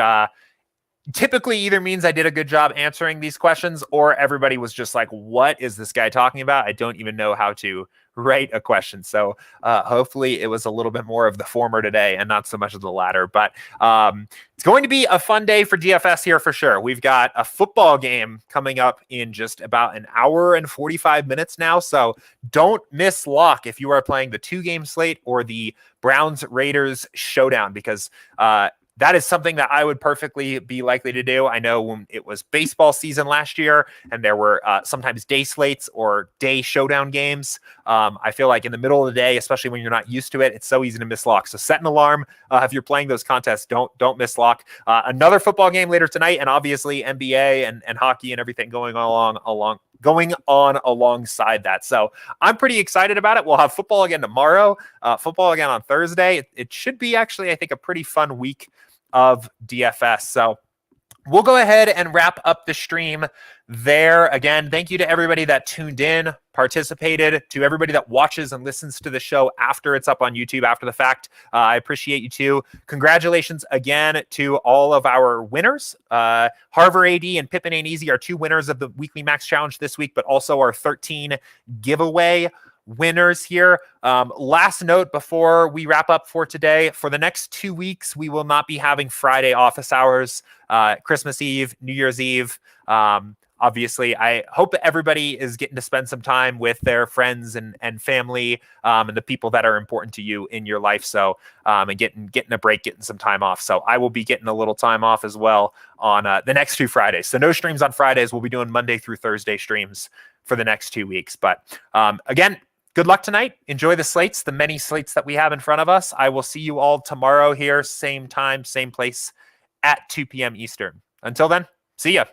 Speaker 1: typically either means I did a good job answering these questions or everybody was just like, what is this guy talking about? I don't even know how to write a question. So hopefully it was a little bit more of the former today and not so much of the latter. But it's going to be a fun day for DFS here for sure. We've got a football game coming up in just about an hour and 45 minutes now. So don't miss lock if you are playing the 2-game slate or the Browns-Raiders showdown, because that is something that I would perfectly be likely to do. I know when it was baseball season last year and there were sometimes day slates or day showdown games, I feel like in the middle of the day, especially when you're not used to it, it's so easy to miss lock. So set an alarm if you're playing those contests. Don't miss lock. Another football game later tonight, and obviously NBA and hockey and everything going on alongside that. So I'm pretty excited about it. We'll have football again tomorrow, football again on Thursday. It should be actually, I think, a pretty fun week of DFS. So we'll go ahead and wrap up the stream there. Again, thank you to everybody that tuned in, participated, to everybody that watches and listens to the show after it's up on YouTube after the fact. I appreciate you too. Congratulations again to all of our winners. Harvard AD and Pippin Ain't Easy are 2 winners of the Weekly Max Challenge this week, but also our 13 giveaway winners here. Last note before we wrap up for today: for the next 2 weeks, we will not be having Friday office hours, Christmas Eve, New Year's Eve. Obviously, I hope that everybody is getting to spend some time with their friends and family, and the people that are important to you in your life. So, and getting a break, getting some time off. So I will be getting a little time off as well on the next 2 Fridays. So no streams on Fridays. We'll be doing Monday through Thursday streams for the next 2 weeks. But again, good luck tonight. Enjoy the slates, the many slates that we have in front of us. I will see you all tomorrow here, same time, same place at 2 p.m. Eastern. Until then, see ya.